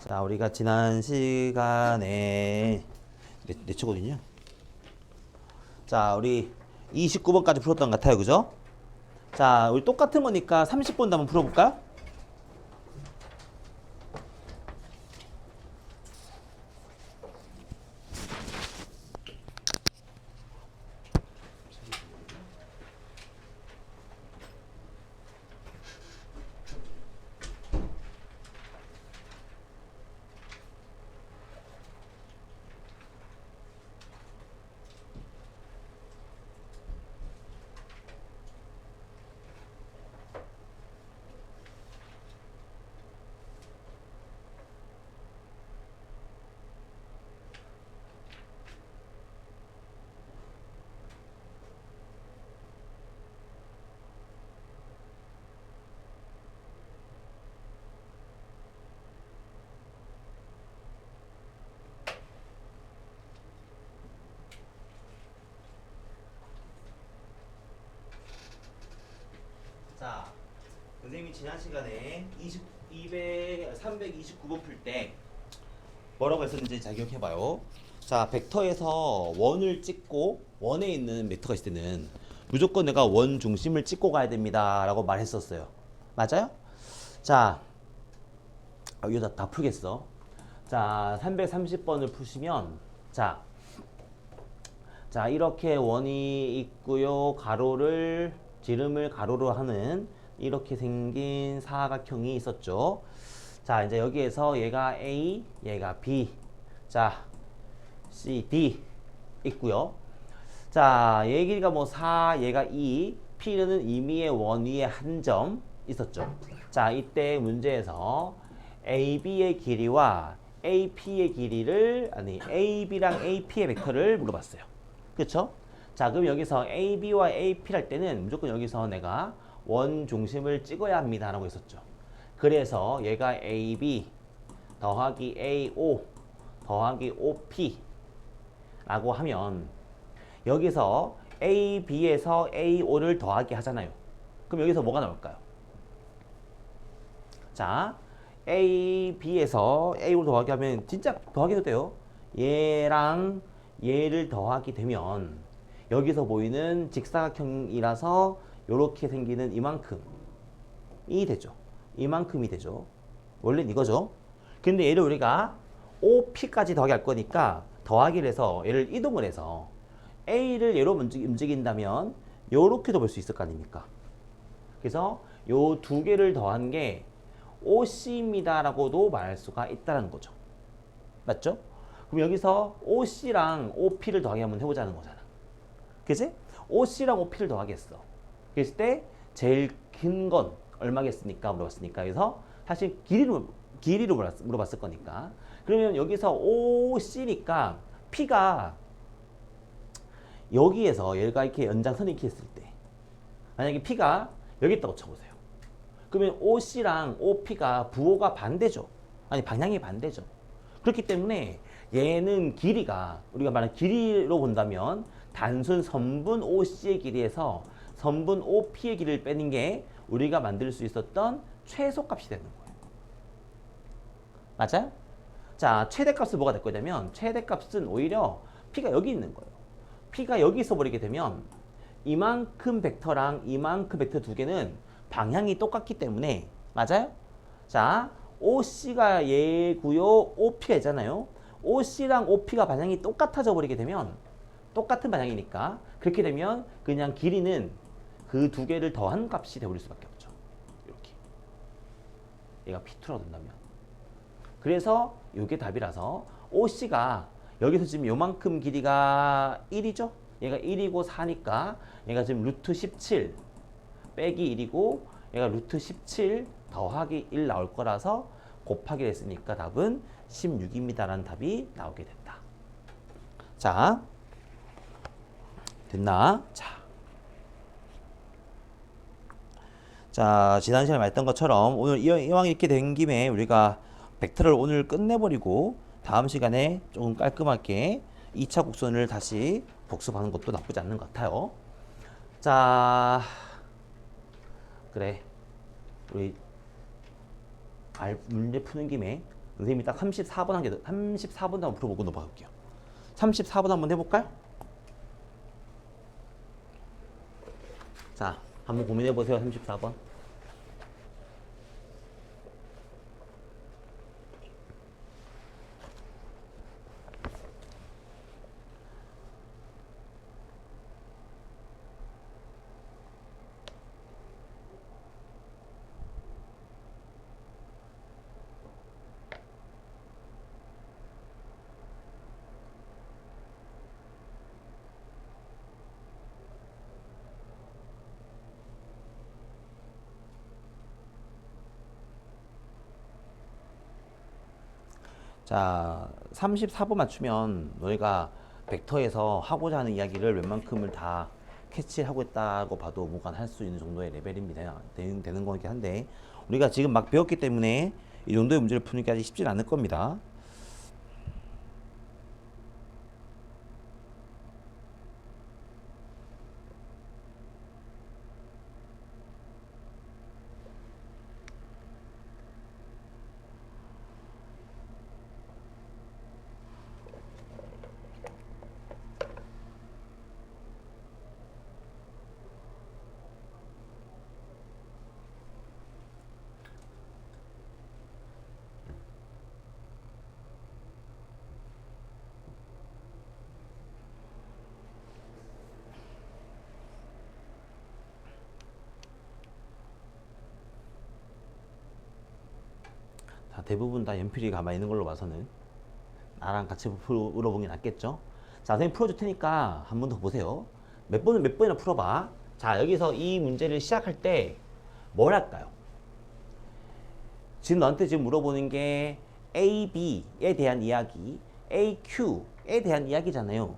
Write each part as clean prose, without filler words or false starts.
자, 우리가 지난 시간에 몇 초거든요? 자, 우리 29번까지 풀었던 것 같아요. 그죠? 자, 우리 똑같은 거니까 30번도 한번 풀어볼까요? 자, 선생님이 지난 시간에 329번 풀 때 뭐라고 했었는지 잘 기억해봐요. 자, 벡터에서 원을 찍고 원에 있는 벡터가 있을 때는 무조건 내가 원 중심을 찍고 가야 됩니다 라고 말했었어요. 맞아요? 자, 이거 다 풀겠어. 자, 330번을 푸시면 자, 이렇게 원이 있고요. 가로를 지름을 가로로 하는 이렇게 생긴 사각형이 있었죠. 자, 이제 여기에서 얘가 A, 얘가 B, 자, C, D 있고요. 자, 얘 길이가 뭐 4, 얘가 2, P는 임의의 원 위에 한 점 있었죠. 자, 이때 문제에서 AB의 길이와 AP의 길이를 AB랑 AP의 벡터를 물어봤어요. 그렇죠? 자, 그럼 여기서 AB와 AP를 할 때는 무조건 여기서 내가 원 중심을 찍어야 합니다 라고 했었죠. 그래서 얘가 AB 더하기 AO 더하기 OP 라고 하면 여기서 AB에서 AO를 더하기 하잖아요. 그럼 여기서 뭐가 나올까요? 자, AB에서 AO를 더하기 하면 진짜 더하기 해도 돼요. 얘랑 얘를 더하게 되면 여기서 보이는 직사각형이라서 이렇게 생기는 이만큼이 되죠. 이만큼이 되죠. 원래는 이거죠. 근데 얘를 우리가 OP까지 더하기 할 거니까 더하기를 해서 얘를 이동을 해서 A를 얘로 움직인다면 요렇게도 볼 수 있을 거 아닙니까? 그래서 요 두 개를 더한 게 OC입니다 라고도 말할 수가 있다는 거죠. 맞죠? 그럼 여기서 OC랑 OP를 더하기 한번 해보자는 거잖아. 그치? OC랑 OP를 더하겠어. 그랬을 때 제일 긴 건 얼마겠습니까? 물어봤으니까. 그래서 사실 길이로 물어봤을 거니까. 그러면 여기서 OC니까 P가 여기에서 얘가 이렇게 연장선을 이렇게 했을 때 만약에 P가 여기 있다고 쳐보세요. 그러면 OC랑 OP가 부호가 반대죠. 아니 방향이 반대죠. 그렇기 때문에 얘는 길이가 우리가 말하는 길이로 본다면 단순 선분 OC의 길이에서 선분 OP의 길이를 빼는 게 우리가 만들 수 있었던 최소값이 되는 거예요. 맞아요? 자, 최대값은 뭐가 될 거냐면 최대값은 오히려 P가 여기 있는 거예요. P가 여기 있어 버리게 되면 이만큼 벡터랑 이만큼 벡터 두 개는 방향이 똑같기 때문에 맞아요? 자, OC가 얘고요. OP가 있잖아요. OC랑 OP가 방향이 똑같아져 버리게 되면 똑같은 방향이니까 그렇게 되면 그냥 길이는 그 두 개를 더한 값이 되어버릴 수밖에 없죠. 이렇게 얘가 P2라고 된다면 그래서 이게 답이라서 OC가 여기서 지금 요만큼 길이가 1이죠? 얘가 1이고 4니까 얘가 지금 루트 17 빼기 1이고 얘가 루트 17 더하기 1 나올 거라서 곱하기를 했으니까 답은 16입니다 라는 답이 나오게 된다. 자, 됐나? 자, 지난 시간에 말했던 것처럼 오늘 이왕 이렇게 된 김에 우리가 벡터를 오늘 끝내버리고 다음 시간에 조금 깔끔하게 2차 곡선을 다시 복습하는 것도 나쁘지 않는 것 같아요. 자, 그래. 우리 문제 푸는 김에 선생님이 딱 34번 한 개, 34번도 한번 풀어보고 넘어갈게요. 34번 한번 해볼까요? 자, 한번 고민해보세요. 34번. 자, 34번 맞추면 너희가 벡터에서 하고자 하는 이야기를 웬만큼을 다 캐치하고 있다고 봐도 무관할 수 있는 정도의 레벨입니다. 되는 거긴 한데 우리가 지금 막 배웠기 때문에 이 정도의 문제를 푸는 게 아직 쉽진 않을 겁니다. 자, 대부분 다 연필이 가만히 있는 걸로 봐서는 나랑 같이 풀어보는 게 낫겠죠? 자, 선생님 풀어줄 테니까 한 번 더 보세요. 몇 번이나 풀어봐. 자, 여기서 이 문제를 시작할 때 뭘 할까요? 지금 너한테 지금 물어보는 게 A, B에 대한 이야기, A, Q에 대한 이야기잖아요.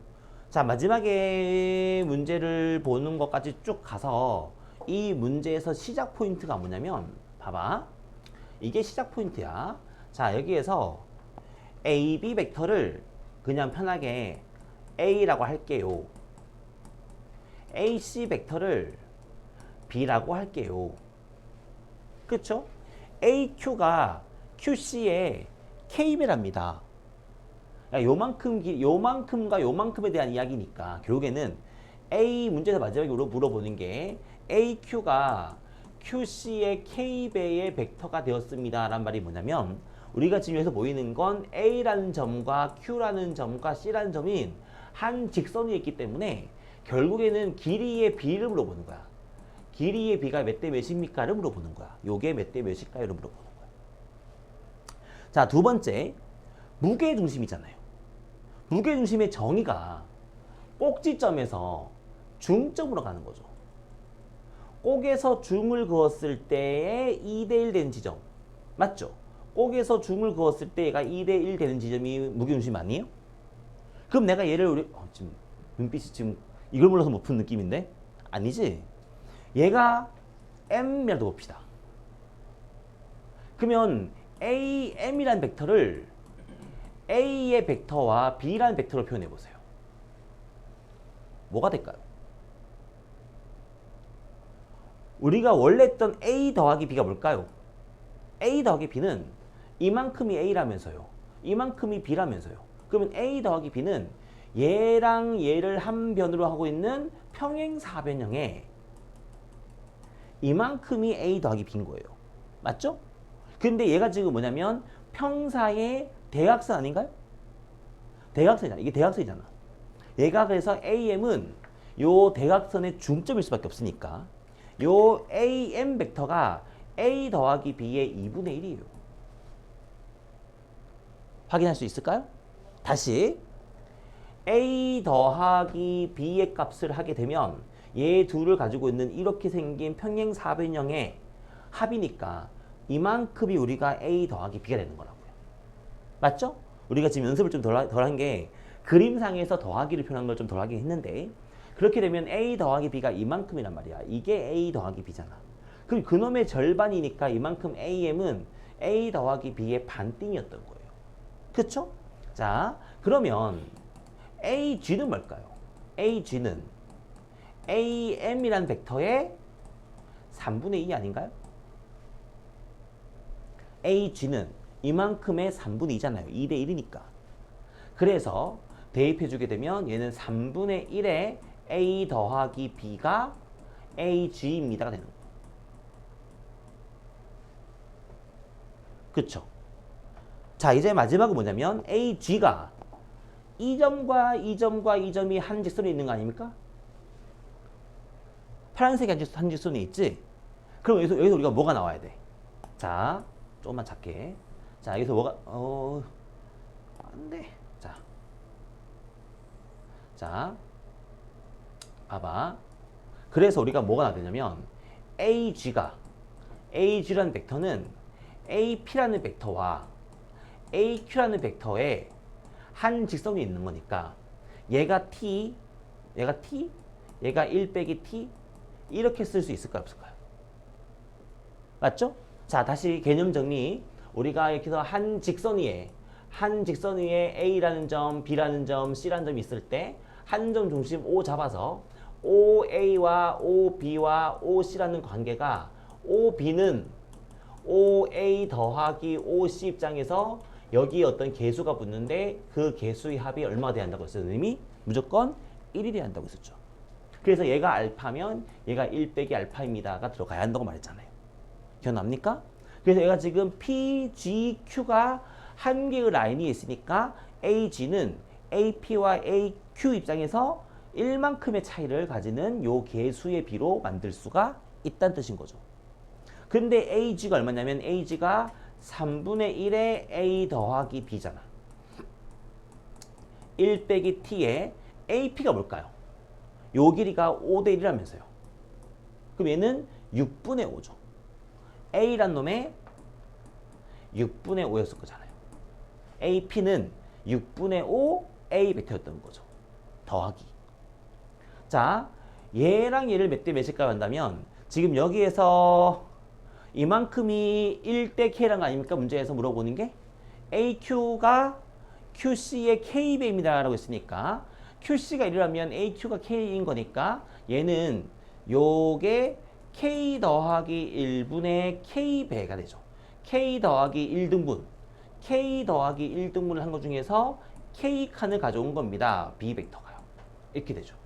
자, 마지막에 문제를 보는 것까지 쭉 가서 이 문제에서 시작 포인트가 뭐냐면 봐봐. 이게 시작 포인트야. 자, 여기에서 A, B 벡터를 그냥 편하게 A라고 할게요. AC 벡터를 B라고 할게요. 그쵸? AQ가 QC의 K배랍니다. 요만큼과 요만큼에 대한 이야기니까 결국에는 A 문제에서 마지막에 물어보는 게 AQ가 QC의 K배의 벡터가 되었습니다. 라는 말이 뭐냐면 우리가 지금 여기서 보이는 건 A라는 점과 Q라는 점과 C라는 점인 한 직선이 있기 때문에 결국에는 길이의 B를 물어보는 거야. 길이의 B가 몇 대 몇입니까를 물어보는 거야. 요게 몇 대 몇일까요? 를 물어보는 거야. 자, 두 번째, 무게중심이잖아요. 무게중심의 정의가 꼭지점에서 중점으로 가는 거죠. 꼭에서 중을 그었을 때의 2대1 되는 지점. 맞죠? 꼭에서 중을 그었을 때 얘가 2대1 되는 지점이 무게중심 아니에요? 그럼 내가 얘를 지금 눈빛이 지금 이걸 몰라서 못 푼 느낌인데? 아니지? 얘가 M이라도 봅시다. 그러면 AM이라는 벡터를 A의 벡터와 B라는 벡터로 표현해 보세요. 뭐가 될까요? 우리가 원래 했던 A 더하기 B가 뭘까요? A 더하기 B는 이만큼이 A라면서요. 이만큼이 B라면서요. 그러면 A 더하기 B는 얘랑 얘를 한 변으로 하고 있는 평행사변형에 이만큼이 A 더하기 B인 거예요. 맞죠? 근데 얘가 지금 뭐냐면 평사의 대각선 아닌가요? 대각선이잖아. 이게 대각선이잖아. 얘가 그래서 AM은 요 대각선의 중점일 수밖에 없으니까 요 AM 벡터가 A 더하기 B의 2분의 1이에요. 확인할 수 있을까요? 다시 A 더하기 B의 값을 하게 되면 얘 둘을 가지고 있는 이렇게 생긴 평행사변형의 합이니까 이만큼이 우리가 A 더하기 B가 되는 거라고요. 맞죠? 우리가 지금 연습을 좀 덜 한 게 그림상에서 더하기를 표현한 걸 좀 덜 하긴 했는데 그렇게 되면 A 더하기 B가 이만큼이란 말이야. 이게 A 더하기 B잖아. 그럼 그놈의 절반이니까 이만큼 AM은 A 더하기 B의 반띵이었던 거예요. 그쵸? 자, 그러면 AG는 뭘까요? AG는 AM이라는 벡터의 3분의 2 아닌가요? AG는 이만큼의 3분의 2잖아요. 2대 1이니까. 그래서 대입해주게 되면 얘는 3분의 1의 A 더하기 B가 AG입니다가 되는 거예요. 그쵸? 자, 이제 마지막은 뭐냐면 AG가 이 점과 이 점과 이 점이 한 직선에 있는 거 아닙니까? 파란색이 한 직선에 있지? 그럼 여기서 우리가 뭐가 나와야 돼? 자, 조금만 작게. 자, 여기서 뭐가, 안 돼. 자, 봐봐. 그래서 우리가 뭐가 나되냐면 AG라는 벡터는 AP라는 벡터와 AQ라는 벡터에 한 직선이 있는 거니까 얘가 T, 얘가 1 빼기 T 이렇게 쓸 수 있을까요? 없을까요? 맞죠? 자, 다시 개념 정리. 우리가 이렇게 해서 한 직선 위에 A라는 점, B라는 점, C라는 점이 있을 때 한 점 중심 O 잡아서 OA와 OB와 OC라는 관계가 OB는 OA 더하기 OC 입장에서 여기에 어떤 개수가 붙는데 그 개수의 합이 얼마가 돼야 한다고 했어요? 선생님이 무조건 1이 돼야 한다고 했었죠. 그래서 얘가 알파면 얘가 1 빼기 알파입니다가 들어가야 한다고 말했잖아요. 기억납니까? 그래서 얘가 지금 P, G, Q가 한 개의 라인이 있으니까 AG는 AP와 AQ 입장에서 1만큼의 차이를 가지는 요 개수의 비로 만들 수가 있다는 뜻인 거죠. 근데 AG가 얼마냐면 AG가 3분의 1의 A 더하기 B잖아. 1 빼기 T에 AP가 뭘까요? 요 길이가 5대 1이라면서요. 그럼 얘는 6분의 5죠. A란 놈의 6분의 5였을 거잖아요. AP는 6분의 5 A 벡터였던 거죠. 더하기. 자, 얘랑 얘를 몇 대 몇일까 한다면 지금 여기에서 이만큼이 1대 K란 거 아닙니까? 문제에서 물어보는 게 AQ가 QC의 K배입니다 라고 했으니까 QC가 1이라면 AQ가 K인 거니까 얘는 요게 K 더하기 1분의 K배가 되죠. K 더하기 1등분 K 더하기 1등분을 한 것 중에서 K칸을 가져온 겁니다. B 벡터가요. 이렇게 되죠.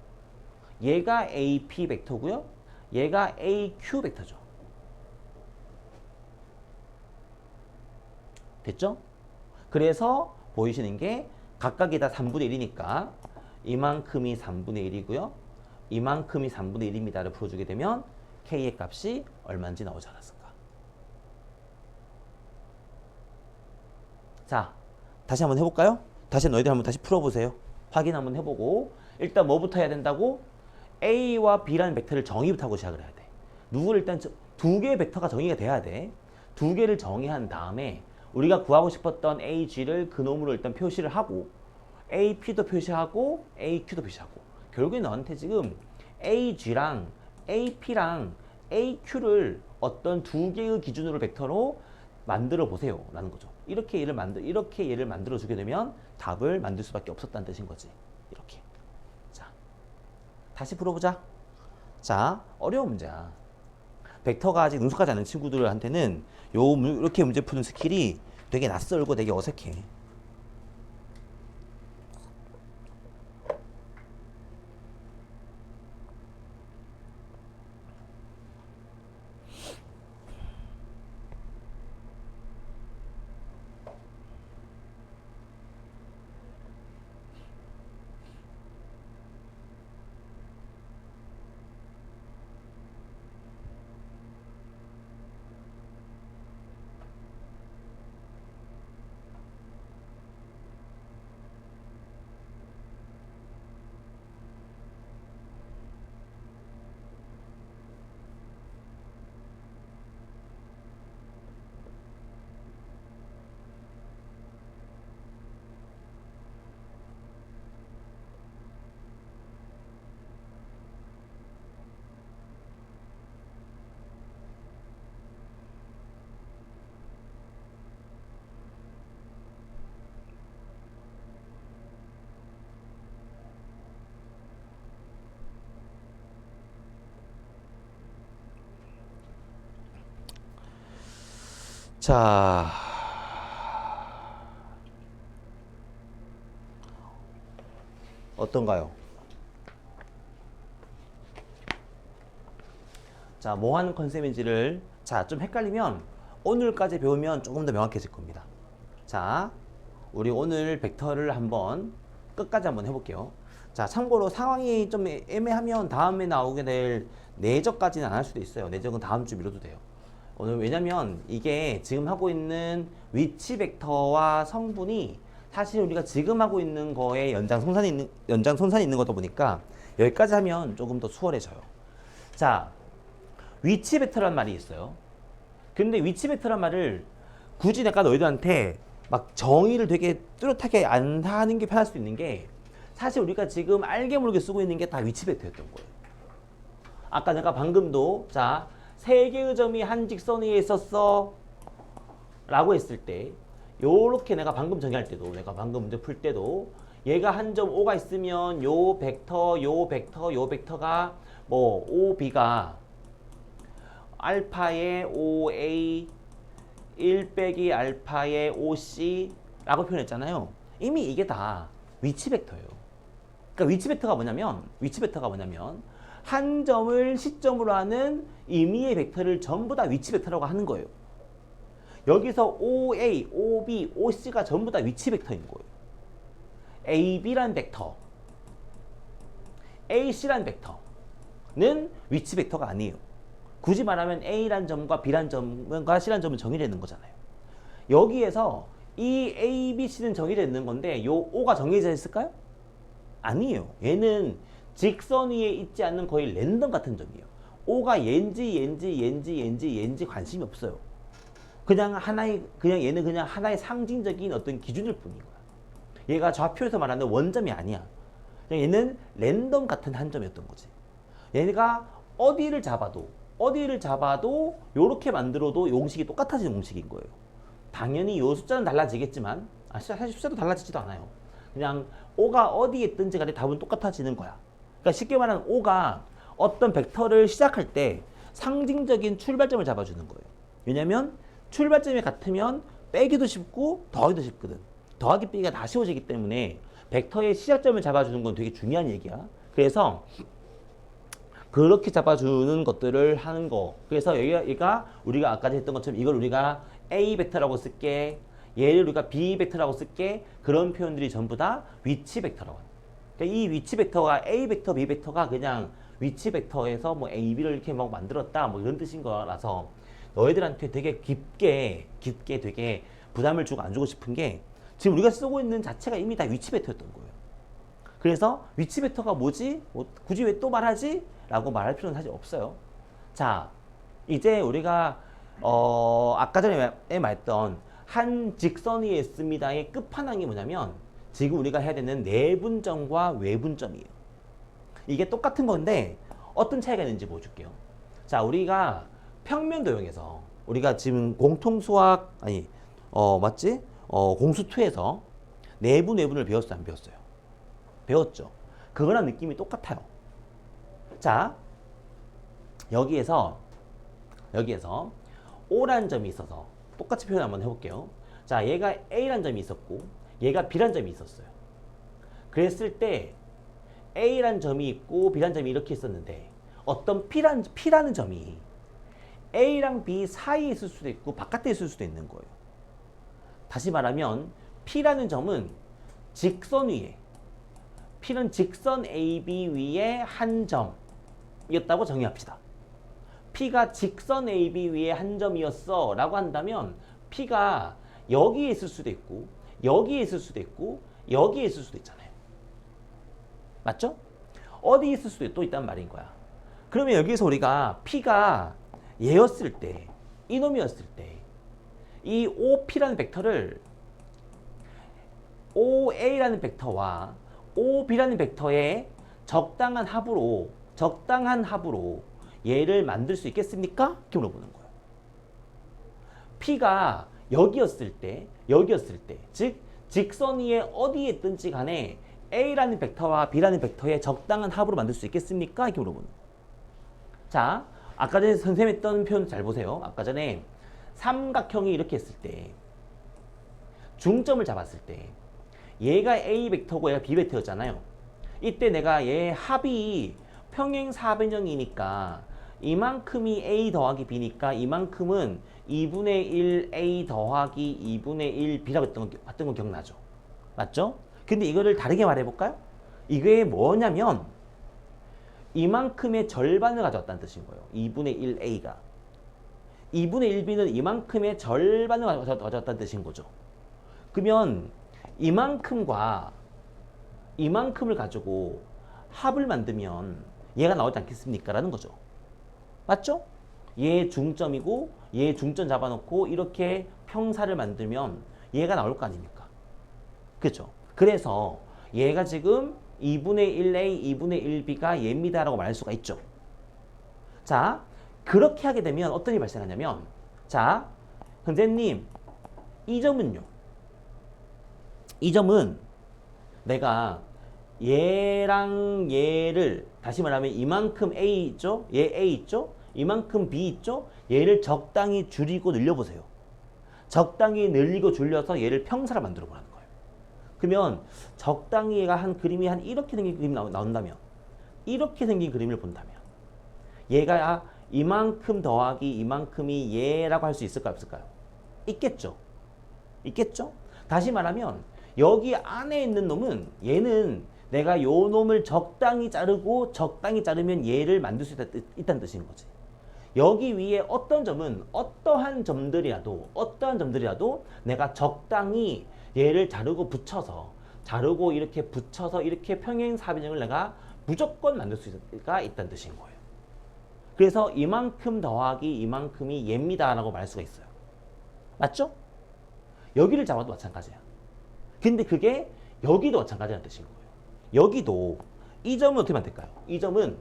얘가 AP 벡터고요. 얘가 AQ 벡터죠. 됐죠? 그래서 보이시는 게 각각이 다 3분의 1이니까 이만큼이 3분의 1이고요. 이만큼이 3분의 1입니다를 풀어주게 되면 K의 값이 얼마인지 나오지 않았을까? 자, 다시 한번 해볼까요? 다시 너희들 한번 다시 풀어보세요. 확인 한번 해보고 일단 뭐부터 해야 된다고? A와 B라는 벡터를 정의부터 하고 시작을 해야 돼. 누구를 일단 두 개의 벡터가 정의가 돼야 돼. 두 개를 정의한 다음에 우리가 구하고 싶었던 AG를 그놈으로 일단 표시를 하고 AP도 표시하고 AQ도 표시하고 결국에 너한테 지금 AG랑 AP랑 AQ를 어떤 두 개의 기준으로 벡터로 만들어 보세요 라는 거죠. 이렇게 얘를 만들어 주게 되면 답을 만들 수밖에 없었다는 뜻인 거지. 이렇게. 자, 다시 풀어보자. 자, 어려운 문제야. 벡터가 아직 능숙하지 않은 친구들한테는 이렇게 문제 푸는 스킬이 되게 낯설고 되게 어색해. 자, 어떤가요? 자, 뭐 하는 컨셉인지를 자, 좀 헷갈리면 오늘까지 배우면 조금 더 명확해질 겁니다. 자, 우리 오늘 벡터를 한번 끝까지 한번 해볼게요. 자, 참고로 상황이 좀 애매하면 다음에 나오게 될 내적까지는 안 할 수도 있어요. 내적은 다음 주 미뤄도 돼요. 오늘 왜냐면 이게 지금 하고 있는 위치 벡터와 성분이 사실 우리가 지금 하고 있는 거에 연장선상이 있는 거다 보니까 여기까지 하면 조금 더 수월해져요. 자, 위치 벡터란 말이 있어요. 근데 위치 벡터란 말을 굳이 내가 너희들한테 막 정의를 되게 뚜렷하게 안 하는 게 편할 수도 있는 게 사실 우리가 지금 알게 모르게 쓰고 있는 게 다 위치 벡터였던 거예요. 아까 내가 방금도 자, 세 개의 점이 한 직선 위에 있었어 라고 했을 때 요렇게 내가 방금 정의할 때도 내가 방금 문제 풀 때도 얘가 한 점 O가 있으면 요 벡터가 뭐 OB가 알파의 OA 1 빼기 알파의 OC 라고 표현했잖아요. 이미 이게 다 위치 벡터예요. 그러니까 위치 벡터가 뭐냐면 한 점을 시점으로 하는 임의의 벡터를 전부 다 위치 벡터라고 하는 거예요. 여기서 OA, OB, OC가 전부 다 위치 벡터인 거예요. AB란 벡터, AC란 벡터는 위치 벡터가 아니에요. 굳이 말하면 A란 점과 B란 점과 C란 점은 정의되어 있는 거잖아요. 여기에서 이 A, B, C는 정의되어 있는 건데 요 O가 정해져 있을까요? 아니에요. 얘는 직선 위에 있지 않는 거의 랜덤 같은 점이에요. O가 얘인지 관심이 없어요. 그냥 얘는 그냥 하나의 상징적인 어떤 기준일 뿐인 거야. 얘가 좌표에서 말하는 원점이 아니야. 그냥 얘는 랜덤 같은 한 점이었던 거지. 얘가 어디를 잡아도 요렇게 만들어도 용식이 똑같아지는 공식인 거예요. 당연히 요 숫자는 달라지겠지만 사실 숫자도 달라지지도 않아요. 그냥 O가 어디에 있든지 간에 답은 똑같아지는 거야. 그러니까 쉽게 말하면 O가 어떤 벡터를 시작할 때 상징적인 출발점을 잡아주는 거예요. 왜냐면 출발점이 같으면 빼기도 쉽고 더하기도 쉽거든. 더하기 빼기가 다 쉬워지기 때문에 벡터의 시작점을 잡아주는 건 되게 중요한 얘기야. 그래서 그렇게 잡아주는 것들을 하는 거. 그래서 얘가 우리가 아까 했던 것처럼 이걸 우리가 A 벡터라고 쓸게. 얘를 우리가 B 벡터라고 쓸게. 그런 표현들이 전부 다 위치 벡터라고 합니다. 그러니까 이 위치 벡터가 A 벡터, B 벡터가 그냥 위치 벡터에서 뭐 A, B를 이렇게 막 만들었다 뭐 이런 뜻인 거라서 너희들한테 되게 깊게 되게 부담을 주고 안 주고 싶은 게 지금 우리가 쓰고 있는 자체가 이미 다 위치 벡터였던 거예요. 그래서 위치 벡터가 뭐지? 뭐 굳이 왜 또 말하지? 라고 말할 필요는 사실 없어요. 자, 이제 우리가 아까 전에 말했던 한 직선 위에 있습니다의 끝판왕이 뭐냐면 지금 우리가 해야 되는 내분점과 외분점이에요. 이게 똑같은 건데 어떤 차이가 있는지 보여줄게요. 자, 우리가 평면 도형에서 우리가 지금 공통수학 맞지? 공수2에서 내분 외분을 배웠어요, 안 배웠어요? 배웠죠. 그거랑 느낌이 똑같아요. 자, 여기에서 O라는 점이 있어서 똑같이 표현 한번 해볼게요. 자, 얘가 A라는 점이 있었고 얘가 B라는 점이 있었어요. 그랬을 때 A라는 점이 있고 B라는 점이 이렇게 있었는데 어떤 P라는 점이 A랑 B 사이에 있을 수도 있고 바깥에 있을 수도 있는 거예요. 다시 말하면 P라는 점은 직선 위에 P는 직선 AB 위에 한 점이었다고 정의합시다. P가 직선 AB 위에 한 점이었어 라고 한다면 P가 여기에 있을 수도 있고 여기에 있을 수도 있고 여기에 있을 수도 있잖아요. 맞죠? 어디에 있을 수도 또 있단 말인 거야. 그러면 여기서 우리가 P가 얘였을 때, 이놈이었을 때 이 OP라는 벡터를 OA라는 벡터와 OB라는 벡터의 적당한 합으로 얘를 만들 수 있겠습니까? 이렇게 물어보는 거예요. P가 여기였을 때, 즉 직선 위에 어디에 있든지 간에 A라는 벡터와 B라는 벡터의 적당한 합으로 만들 수 있겠습니까? 이렇게 물어보는 거예요. 자, 아까 전에 선생님이 했던 표현 잘 보세요. 아까 전에 삼각형이 이렇게 했을 때 중점을 잡았을 때 얘가 A 벡터고 얘가 B 벡터였잖아요. 이때 내가 얘 합이 평행사변형이니까 이만큼이 a 더하기 b니까 이만큼은 2분의 1 a 더하기 2분의 1 b라고 했던 거 기억나죠? 맞죠? 근데 이거를 다르게 말해볼까요? 이게 뭐냐면 이만큼의 절반을 가져왔다는 뜻인 거예요. 2분의 1a가. 2분의 1b는 이만큼의 절반을 가져왔다는 뜻인 거죠. 그러면 이만큼과 이만큼을 가지고 합을 만들면 얘가 나오지 않겠습니까? 라는 거죠. 맞죠? 얘 중점이고 얘 중점 잡아놓고 이렇게 평사를 만들면 얘가 나올 거 아닙니까? 그렇죠? 그래서 얘가 지금 2분의 1a, 2분의 1b가 얘입니다라고 말할 수가 있죠. 자, 그렇게 하게 되면 어떤 일이 발생하냐면 자, 선생님 이 점은요. 이 점은 내가 얘랑 얘를 다시 말하면 이만큼 a 있죠? 얘 a 있죠? 이만큼 b 있죠? 얘를 적당히 줄이고 늘려보세요. 적당히 늘리고 줄여서 얘를 평사를 만들어 보라는 거예요. 그러면 적당히 얘가 한 그림이 한 이렇게 생긴 그림이 나온다면 이렇게 생긴 그림을 본다면 얘가 이만큼 더하기 이만큼이 얘라고 할 수 있을까요? 없을까요? 있겠죠. 있겠죠? 다시 말하면 여기 안에 있는 놈은 얘는 내가 요 놈을 적당히 자르고 적당히 자르면 얘를 만들 수 있다는 뜻인 거지. 여기 위에 어떤 점은 어떠한 점들이라도 내가 적당히 얘를 자르고 이렇게 붙여서 이렇게 평행사변형을 내가 무조건 만들 수가 있다는 뜻인 거예요. 그래서 이만큼 더하기 이만큼이 얘입니다 라고 말할 수가 있어요. 맞죠? 여기를 잡아도 마찬가지야. 근데 그게 여기도 마찬가지라는 뜻인 거예요. 여기도 이 점은 어떻게 만들까요? 이 점은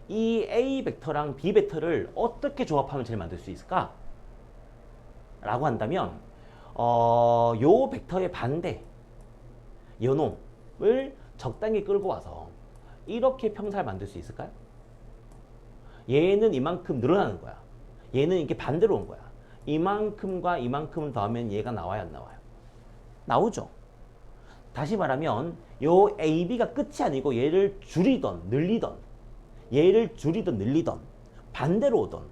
이 A 벡터랑 B 벡터를 어떻게 조합하면 쟤를 만들 수 있을까? 라고 한다면 요 벡터의 반대 요 놈을 적당히 끌고 와서 이렇게 평사를 만들 수 있을까요? 얘는 이만큼 늘어나는 거야. 얘는 이렇게 반대로 온 거야. 이만큼과 이만큼을 더하면 얘가 나와요, 안 나와요? 나오죠. 다시 말하면 요 AB가 끝이 아니고 얘를 줄이던 늘리던 반대로 오던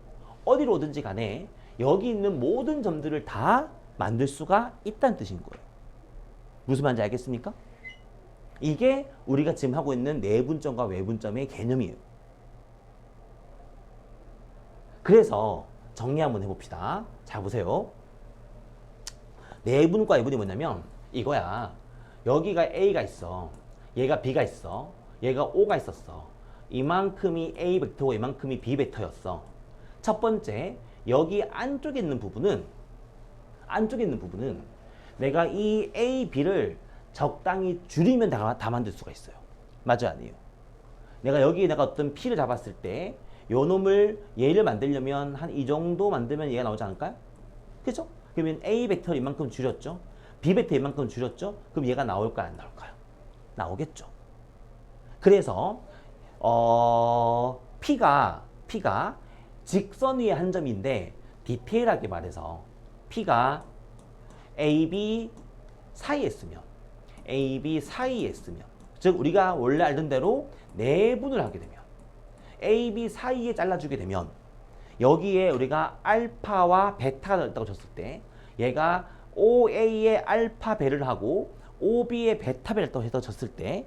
어디로 오든지 간에 여기 있는 모든 점들을 다 만들 수가 있다는 뜻인 거예요. 무슨 말인지 알겠습니까? 이게 우리가 지금 하고 있는 내분점과 외분점의 개념이에요. 그래서 정리 한번 해봅시다. 자, 보세요. 내분과 외분이 뭐냐면 이거야. 여기가 A가 있어. 얘가 B가 있어. 얘가 O가 있었어. 이만큼이 A 벡터고 이만큼이 B 벡터였어. 첫 번째, 여기 안쪽에 있는 부분은 내가 이 A, B를 적당히 줄이면 다 만들 수가 있어요. 맞아요, 아니에요? 내가 여기에다가 어떤 P를 잡았을 때 요 놈을 얘를 만들려면 한 이 정도 만들면 얘가 나오지 않을까요? 그죠? 그러면 A 벡터를 이만큼 줄였죠. B 벡터 이만큼 줄였죠. 그럼 얘가 나올까요? 안 나올까요? 나오겠죠. 그래서 P가 직선 위에 한 점인데 디테일하게 말해서 P가 AB 사이에 있으면 즉 우리가 원래 알던 대로 내분을 하게 되면 AB 사이에 잘라주게 되면 여기에 우리가 알파와 베타가 있다고 줬을 때 얘가 OA의 알파 배를 하고 OB의 베타 배를 또 해서 줬을 때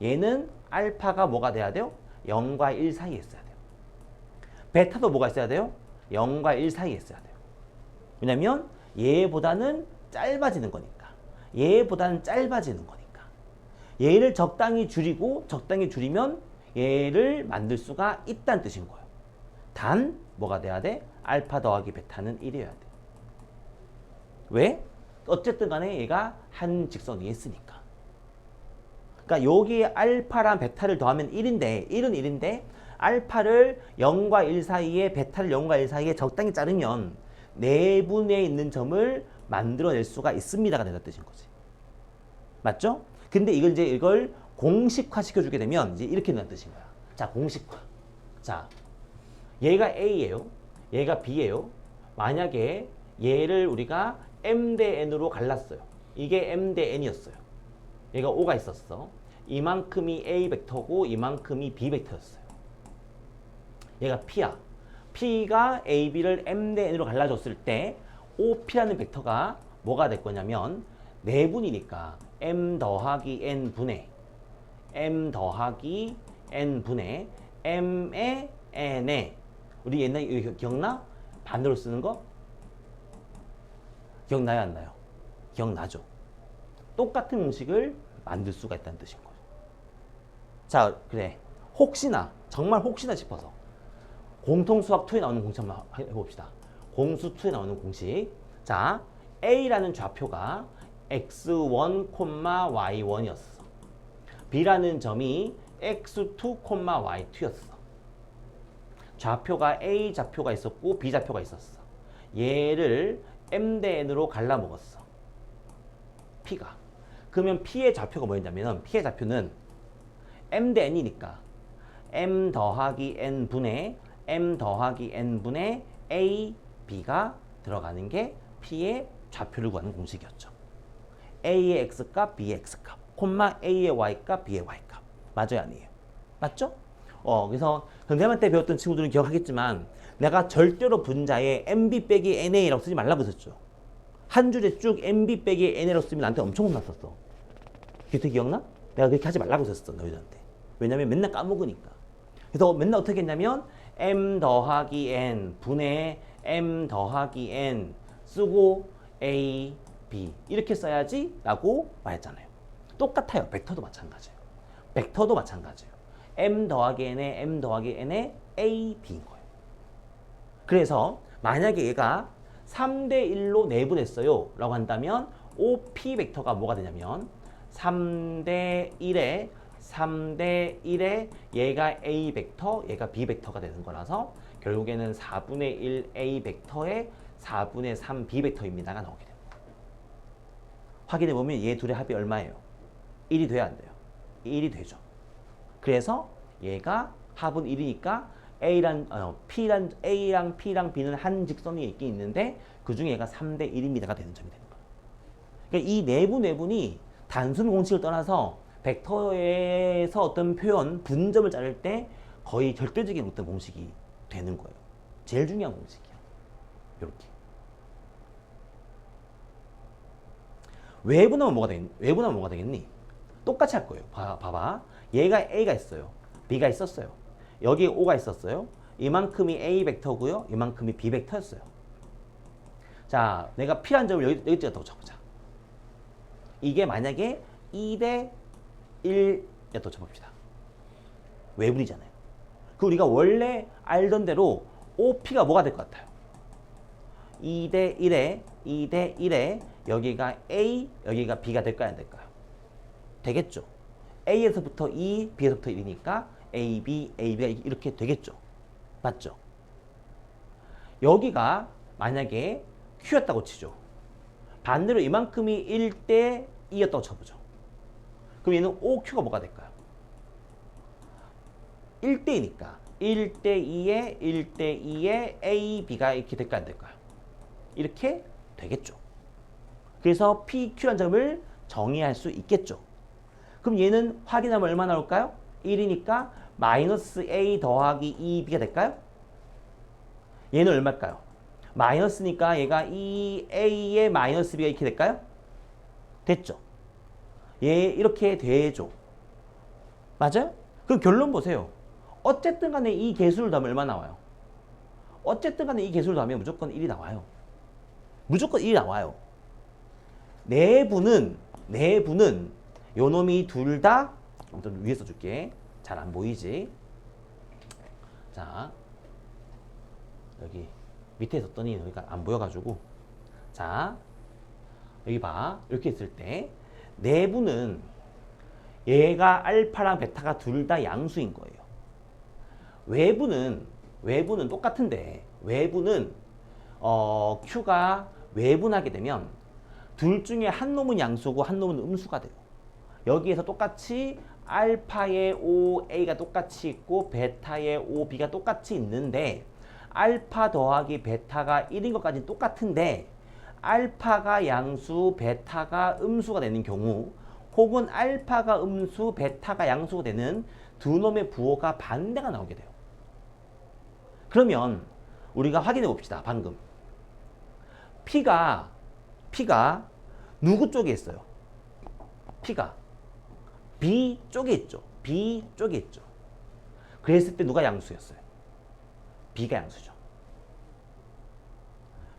얘는 알파가 뭐가 돼야 돼요? 0과 1 사이에 있어야 돼요. 베타도 뭐가 있어야 돼요? 0과 1 사이에 있어야 돼요. 왜냐면 얘보다는 짧아지는 거니까. 얘를 적당히 줄이면 얘를 만들 수가 있다는 뜻인 거예요. 단 뭐가 돼야 돼? 알파 더하기 베타는 1이어야 돼. 왜? 어쨌든 간에 얘가 한 직선 위에 있으니까. 그러니까 여기에 알파랑 베타를 더하면 1인데 1은 1인데 알파를 0과 1 사이에 베타를 0과 1 사이에 적당히 자르면 내분에 있는 점을 만들어낼 수가 있습니다가 된다는 뜻인 거지. 맞죠? 근데 이걸 공식화 시켜주게 되면 이제 이렇게 된다는 뜻인 거야. 자, 공식화. 자, 얘가 A예요. 얘가 B예요. 만약에 얘를 우리가 M 대 N으로 갈랐어요. 이게 M 대 N이었어요. 얘가 O가 있었어. 이만큼이 A 벡터고 이만큼이 B 벡터였어요. 얘가 P야. P가 A, B를 M 대 N으로 갈라줬을 때 OP라는 벡터가 뭐가 될 거냐면 내분이니까 M 더하기 N 분의 M 더하기 N 분의 M의 N에 우리 옛날에 이거 기억나? 반대로 쓰는 거? 기억나요? 안 나요? 기억나죠? 똑같은 공식을 만들 수가 있다는 뜻인 거죠. 자, 그래. 혹시나, 정말 혹시나 싶어서 공통수학 2에 나오는 공식 한번 해봅시다. 공수 2에 나오는 공식. 자, A라는 좌표가 x1, y1이었어. B라는 점이 x2, y2였어. 좌표가 A 좌표가 있었고 B 좌표가 있었어. 얘를 M 대 N으로 갈라먹었어. P가. 그러면 P의 좌표가 뭐였냐면 P의 좌표는 M 대 N이니까 M 더하기 N 분의 M 더하기 N 분의 A, B가 들어가는 게 P의 좌표를 구하는 공식이었죠. A의 X값, B의 X값, 콤마 A의 Y값, B의 Y값. 맞아요? 아니에요? 맞죠? 그래서 선생님한 때 배웠던 친구들은 기억하겠지만 내가 절대로 분자에 MB 빼기 NA라고 쓰지 말라고 했었죠. 한 줄에 쭉 MB 빼기 NA라고 쓰면 나한테 엄청 혼났었어. 그때 기억나? 내가 그렇게 하지 말라고 했었어, 너희들한테. 왜냐면 맨날 까먹으니까. 그래서 맨날 어떻게 했냐면 M 더하기 N 분의 M 더하기 N 쓰고 A, B 이렇게 써야지 라고 말했잖아요. 똑같아요. 벡터도 마찬가지예요. 벡터도 마찬가지예요. M 더하기 N에 M 더하기 N에 A, B인 거예요. 그래서 만약에 얘가 3대 1로 내분했어요 라고 한다면 OP 벡터가 뭐가 되냐면 3대 1에 얘가 A 벡터, 얘가 B 벡터가 되는 거라서 결국에는 4분의 1 A 벡터에 4분의 3 B 벡터입니다가 나오게 됩니다. 확인해보면 얘 둘의 합이 얼마예요? 1이 돼야 안 돼요? 1이 되죠. 그래서 얘가 합은 1이니까 A랑 P랑 B는 한 직선이 있긴 있는데 그 중에 얘가 3대 1입니다가 되는 점이 되는 거예요. 그러니까 이 내분이 단순 공식을 떠나서 벡터에서 어떤 표현, 분점을 자를 때 거의 절대적인 어떤 공식이 되는 거예요. 제일 중요한 공식이야. 이렇게. 외분하면 뭐가 되겠니? 똑같이 할 거예요. 봐봐. 얘가 A가 있어요. B가 있었어요. 여기에 O가 있었어요. 이만큼이 A 벡터고요. 이만큼이 B 벡터였어요. 자, 내가 P라는 점을 여기다 더 쳐보자. 이게 만약에 2대 1이었다고 쳐봅시다. 외분이잖아요. 그 우리가 원래 알던 대로 OP가 뭐가 될 것 같아요? 2대 1에 여기가 A, 여기가 B가 될까요? 안 될까요? 되겠죠. A에서부터 2, B에서부터 1이니까 A, B, B가 이렇게 되겠죠. 맞죠? 여기가 만약에 Q였다고 치죠. 반대로 이만큼이 1대 2였다고 쳐보죠. 그럼 얘는 OQ가 뭐가 될까요? 1대2니까 1대2에 A, B가 이렇게 될까요? 안 될까요? 이렇게 되겠죠. 그래서 PQ라는 점을 정의할 수 있겠죠. 그럼 얘는 확인하면 얼마 나올까요? 1이니까 마이너스 A 더하기 2B가 될까요? 얘는 얼마일까요? 마이너스니까 얘가 2A에 마이너스 B가 이렇게 될까요? 됐죠. 얘 이렇게 되죠. 맞아요? 그럼 결론 보세요. 어쨌든 간에 이 개수를 더하면 얼마 나와요? 어쨌든 간에 이 개수를 더하면 무조건 1이 나와요. 무조건 1이 나와요. 내분은 요 놈이 둘 다 위에 써줄게. 잘 안 보이지? 자, 여기 밑에 썼더니 여기가 안 보여가지고, 자, 여기 봐. 이렇게 했을 때 내분은 얘가 알파랑 베타가 둘 다 양수인 거예요. 외분은 똑같은데 외분은 Q가 외분하게 되면 둘 중에 한 놈은 양수고 한 놈은 음수가 돼요. 여기에서 똑같이 알파의 OA가 똑같이 있고 베타의 OB가 똑같이 있는데 알파 더하기 베타가 1인 것까지는 똑같은데 알파가 양수, 베타가 음수가 되는 경우 혹은 알파가 음수, 베타가 양수가 되는 두 놈의 부호가 반대가 나오게 돼요. 그러면 우리가 확인해 봅시다. 방금 P가 누구 쪽에 있어요? P가 B 쪽에 있죠. B 쪽에 있죠. 그랬을 때 누가 양수였어요? B가 양수죠.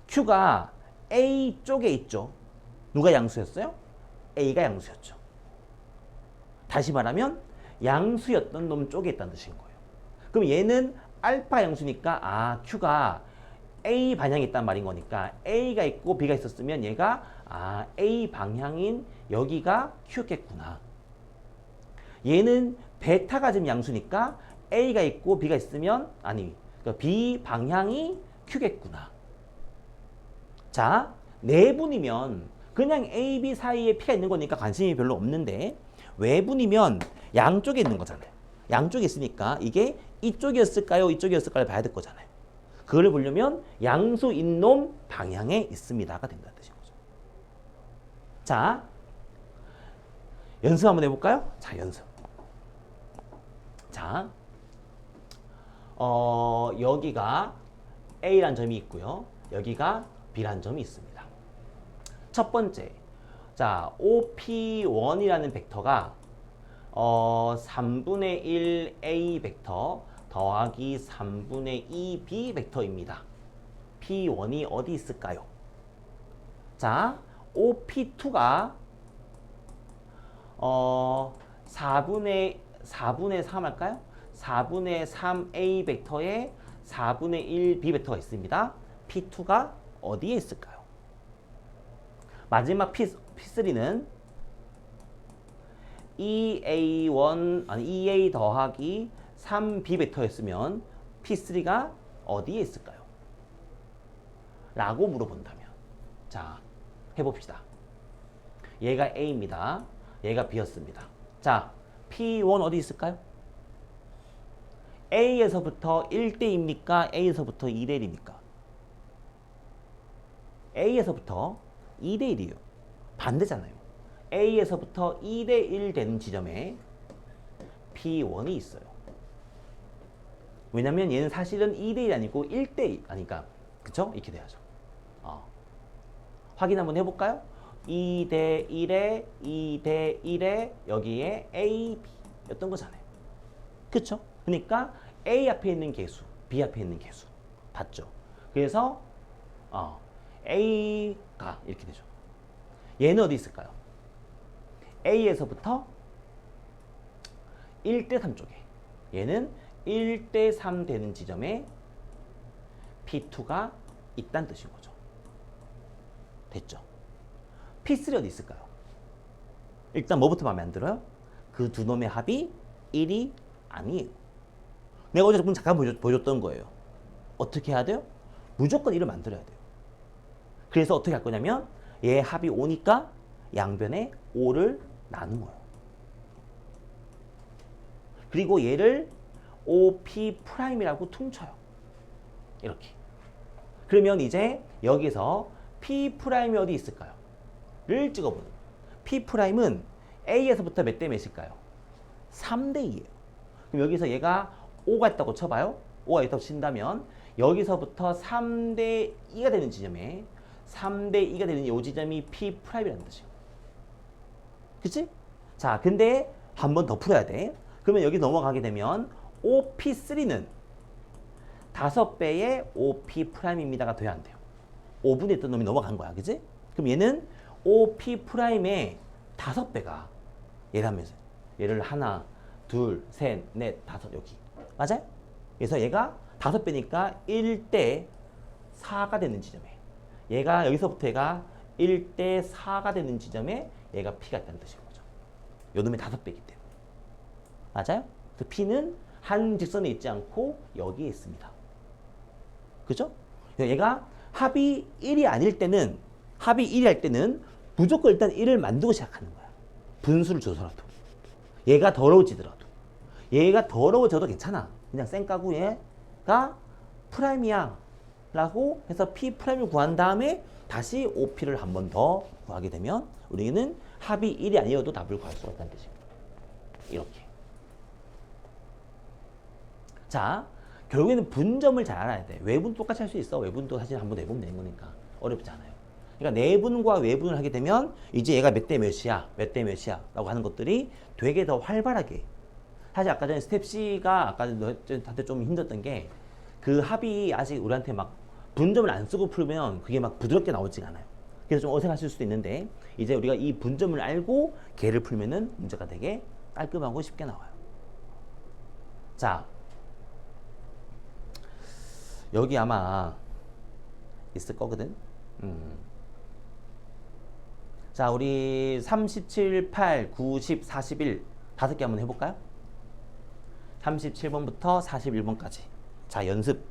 Q가 A 쪽에 있죠. 누가 양수였어요? A가 양수였죠. 다시 말하면 양수였던 놈 쪽에 있다는 뜻인 거예요. 그럼 얘는 알파 양수니까 Q가 A 방향에 있단 말인 거니까 A가 있고 B가 있었으면 얘가 A 방향인 여기가 Q겠구나. 얘는 베타가 지금 양수니까 A가 있고 B가 있으면 그러니까 B 방향이 Q겠구나. 자, 내분이면 그냥 A, B 사이에 P가 있는 거니까 관심이 별로 없는데 외분이면 양쪽에 있는 거잖아요. 양쪽에 있으니까 이게 이쪽이었을까요? 이쪽이었을까요? 봐야 될 거잖아요. 그거를 보려면 양수인 놈 방향에 있습니다가 된다는 뜻인 거죠. 자, 연습 한번 해볼까요? 자, 연습. 자, 여기가 A란 점이 있고요. 여기가 B란 점이 있습니다. 첫 번째, 자, OP1이라는 벡터가 3분의 1 A 벡터 더하기 3분의 2 B 벡터입니다. P1이 어디 있을까요? 자, OP2가 4분의 3 할까요? 4분의 3 A 벡터에 4분의 1 B 벡터가 있습니다. P2가 어디에 있을까요? 마지막 P3는 2A 더하기 3B 벡터였으면 P3가 어디에 있을까요? 라고 물어본다면, 자, 해봅시다. 얘가 A입니다. 얘가 B였습니다. 자, P1 어디 있을까요? A에서부터 1대입니까? A에서부터 2대1입니까? A에서부터 2대1이에요. 반대잖아요. A에서부터 2대1 되는 지점에 P1이 있어요. 왜냐면 얘는 사실은 2대1이 아니고 1대1 아니까, 그쵸? 이렇게 돼야죠. 확인 한번 해볼까요? 2대1에 2대1에 여기에 A, B 였던 거잖아요. 그쵸? 그러니까 A 앞에 있는 개수, B 앞에 있는 개수 봤죠? 그래서 A가 이렇게 되죠. 얘는 어디 있을까요? A에서부터 1대3 쪽에, 얘는 1대3 되는 지점에 P2가 있다는 뜻인 거죠. 됐죠? P3 어디 있을까요? 일단 뭐부터 마음에 안 들어요? 그 두 놈의 합이 1이 아니에요. 내가 어제 조금 잠깐 보여줬던 거예요. 어떻게 해야 돼요? 무조건 1을 만들어야 돼요. 그래서 어떻게 할 거냐면 얘 합이 5니까 양변에 5를 나누어요. 그리고 얘를 OP'이라고 퉁쳐요. 이렇게. 그러면 이제 여기서 P'이 어디 있을까요? 를 찍어보는. P'은 A에서부터 몇 대 몇일까요? 3대 2예요. 그럼 여기서 얘가 5가 있다고 쳐봐요. 5가 있다고 친다면 여기서부터 3대 2가 되는 지점에 3대 2가 되는 이 지점이 P'이라는 뜻이에요. 그치? 자, 근데 한 번 더 풀어야 돼. 그러면 여기 넘어가게 되면 OP3는 5배의 OP'입니다가 돼야 안 돼요. 5분의 있던 놈이 넘어간 거야. 그치? 그럼 얘는 OP'의 5배가 얘라면서 얘를 하나, 둘, 셋, 넷, 다섯 여기. 맞아요? 그래서 얘가 5배니까 1대 4가 되는 지점에 얘가 여기서부터 얘가 1대 4가 되는 지점에 얘가 P가 있다는 뜻인 거죠. 요 놈이 5배이기 때문에. 맞아요? 그래서 P는 한 직선에 있지 않고 여기에 있습니다. 그죠? 얘가 합이 1이 아닐 때는, 합이 1이 할 때는 무조건 일단 1을 만들고 시작하는 거야. 분수를 줘서라도. 얘가 더러워지더라도. 얘가 더러워져도 괜찮아. 그냥 쌩까고 얘가 프라임이야 라고 해서 P'을 구한 다음에 다시 OP를 한 번 더 구하게 되면 우리는 합이 1이 아니어도 답을 구할 수가 있다는 뜻입니다. 이렇게. 자, 결국에는 분점을 잘 알아야 돼. 외분 똑같이 할 수 있어. 외분도 사실 한번 내보면 되는 거니까 어렵지 않아요. 그러니까 내분과 외분을 하게 되면 이제 얘가 몇 대 몇이야, 몇 대 몇이야 라고 하는 것들이 되게 더 활발하게. 사실 아까 전에 스텝 C가 아까 너한테 좀 힘들었던 게 그 합이 아직 우리한테 막 분점을 안 쓰고 풀면 그게 막 부드럽게 나오지가 않아요. 그래서 좀 어색하실 수도 있는데 이제 우리가 이 분점을 알고 걔를 풀면은 문제가 되게 깔끔하고 쉽게 나와요. 자, 여기 아마 있을 거거든. 자, 우리 37, 8, 9, 10, 41 다섯 개 한번 해볼까요? 37번부터 41번까지. 자, 연습.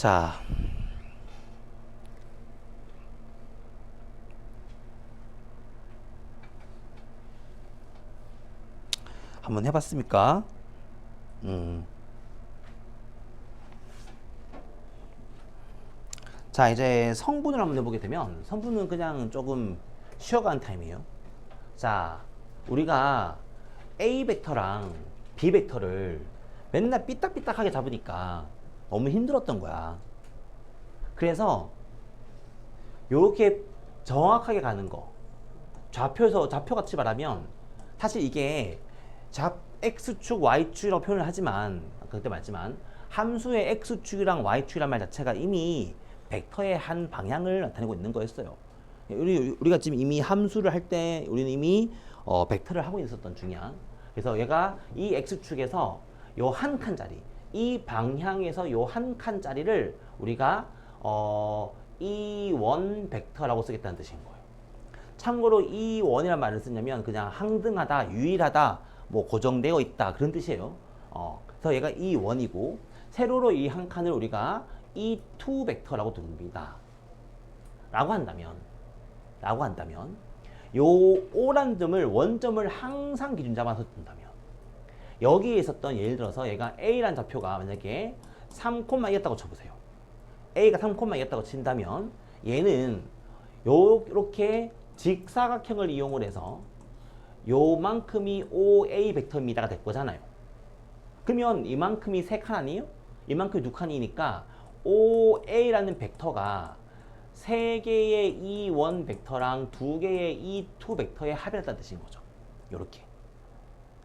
자, 한번 해봤습니까? 자, 이제 성분을 한번 해보게 되면 성분은 그냥 조금 쉬어가는 타임이에요. 자, 우리가 A 벡터랑 B 벡터를 맨날 삐딱삐딱하게 잡으니까 너무 힘들었던 거야. 그래서 요렇게 정확하게 가는 거, 좌표같이 말하면 사실 이게 X축, Y축이라고 표현을 하지만 그때 말했지만 함수의 X축이랑 Y축이란 말 자체가 이미 벡터의 한 방향을 나타내고 있는 거였어요. 우리가 지금 이미 함수를 할 때 우리는 이미 벡터를 하고 있었던 중이야. 그래서 얘가 이 X축에서 요 한 칸짜리, 이 방향에서 요 한 칸짜리를 우리가 E1 벡터라고 쓰겠다는 뜻인 거예요. 참고로 E1이라는 말을 쓰냐면 그냥 항등하다, 유일하다, 뭐 고정되어 있다 그런 뜻이에요. 그래서 얘가 E1이고 세로로 이 한 칸을 우리가 E2 벡터라고 둡니다. 라고 한다면 요 O란 점을 원점을 항상 기준 잡아서 둔다면 여기에 있었던 예를 들어서 얘가 A라는 좌표가 만약에 3,2였다고 쳐보세요. A가 3,2였다고 친다면 얘는 요렇게 직사각형을 이용을 해서 요만큼이 OA 벡터입니다가 될 거잖아요. 그러면 이만큼이 3칸 아니에요? 이만큼이 2칸이니까 OA라는 벡터가 3개의 E1 벡터랑 2개의 E2 벡터의 합이었다는 뜻인 거죠. 요렇게.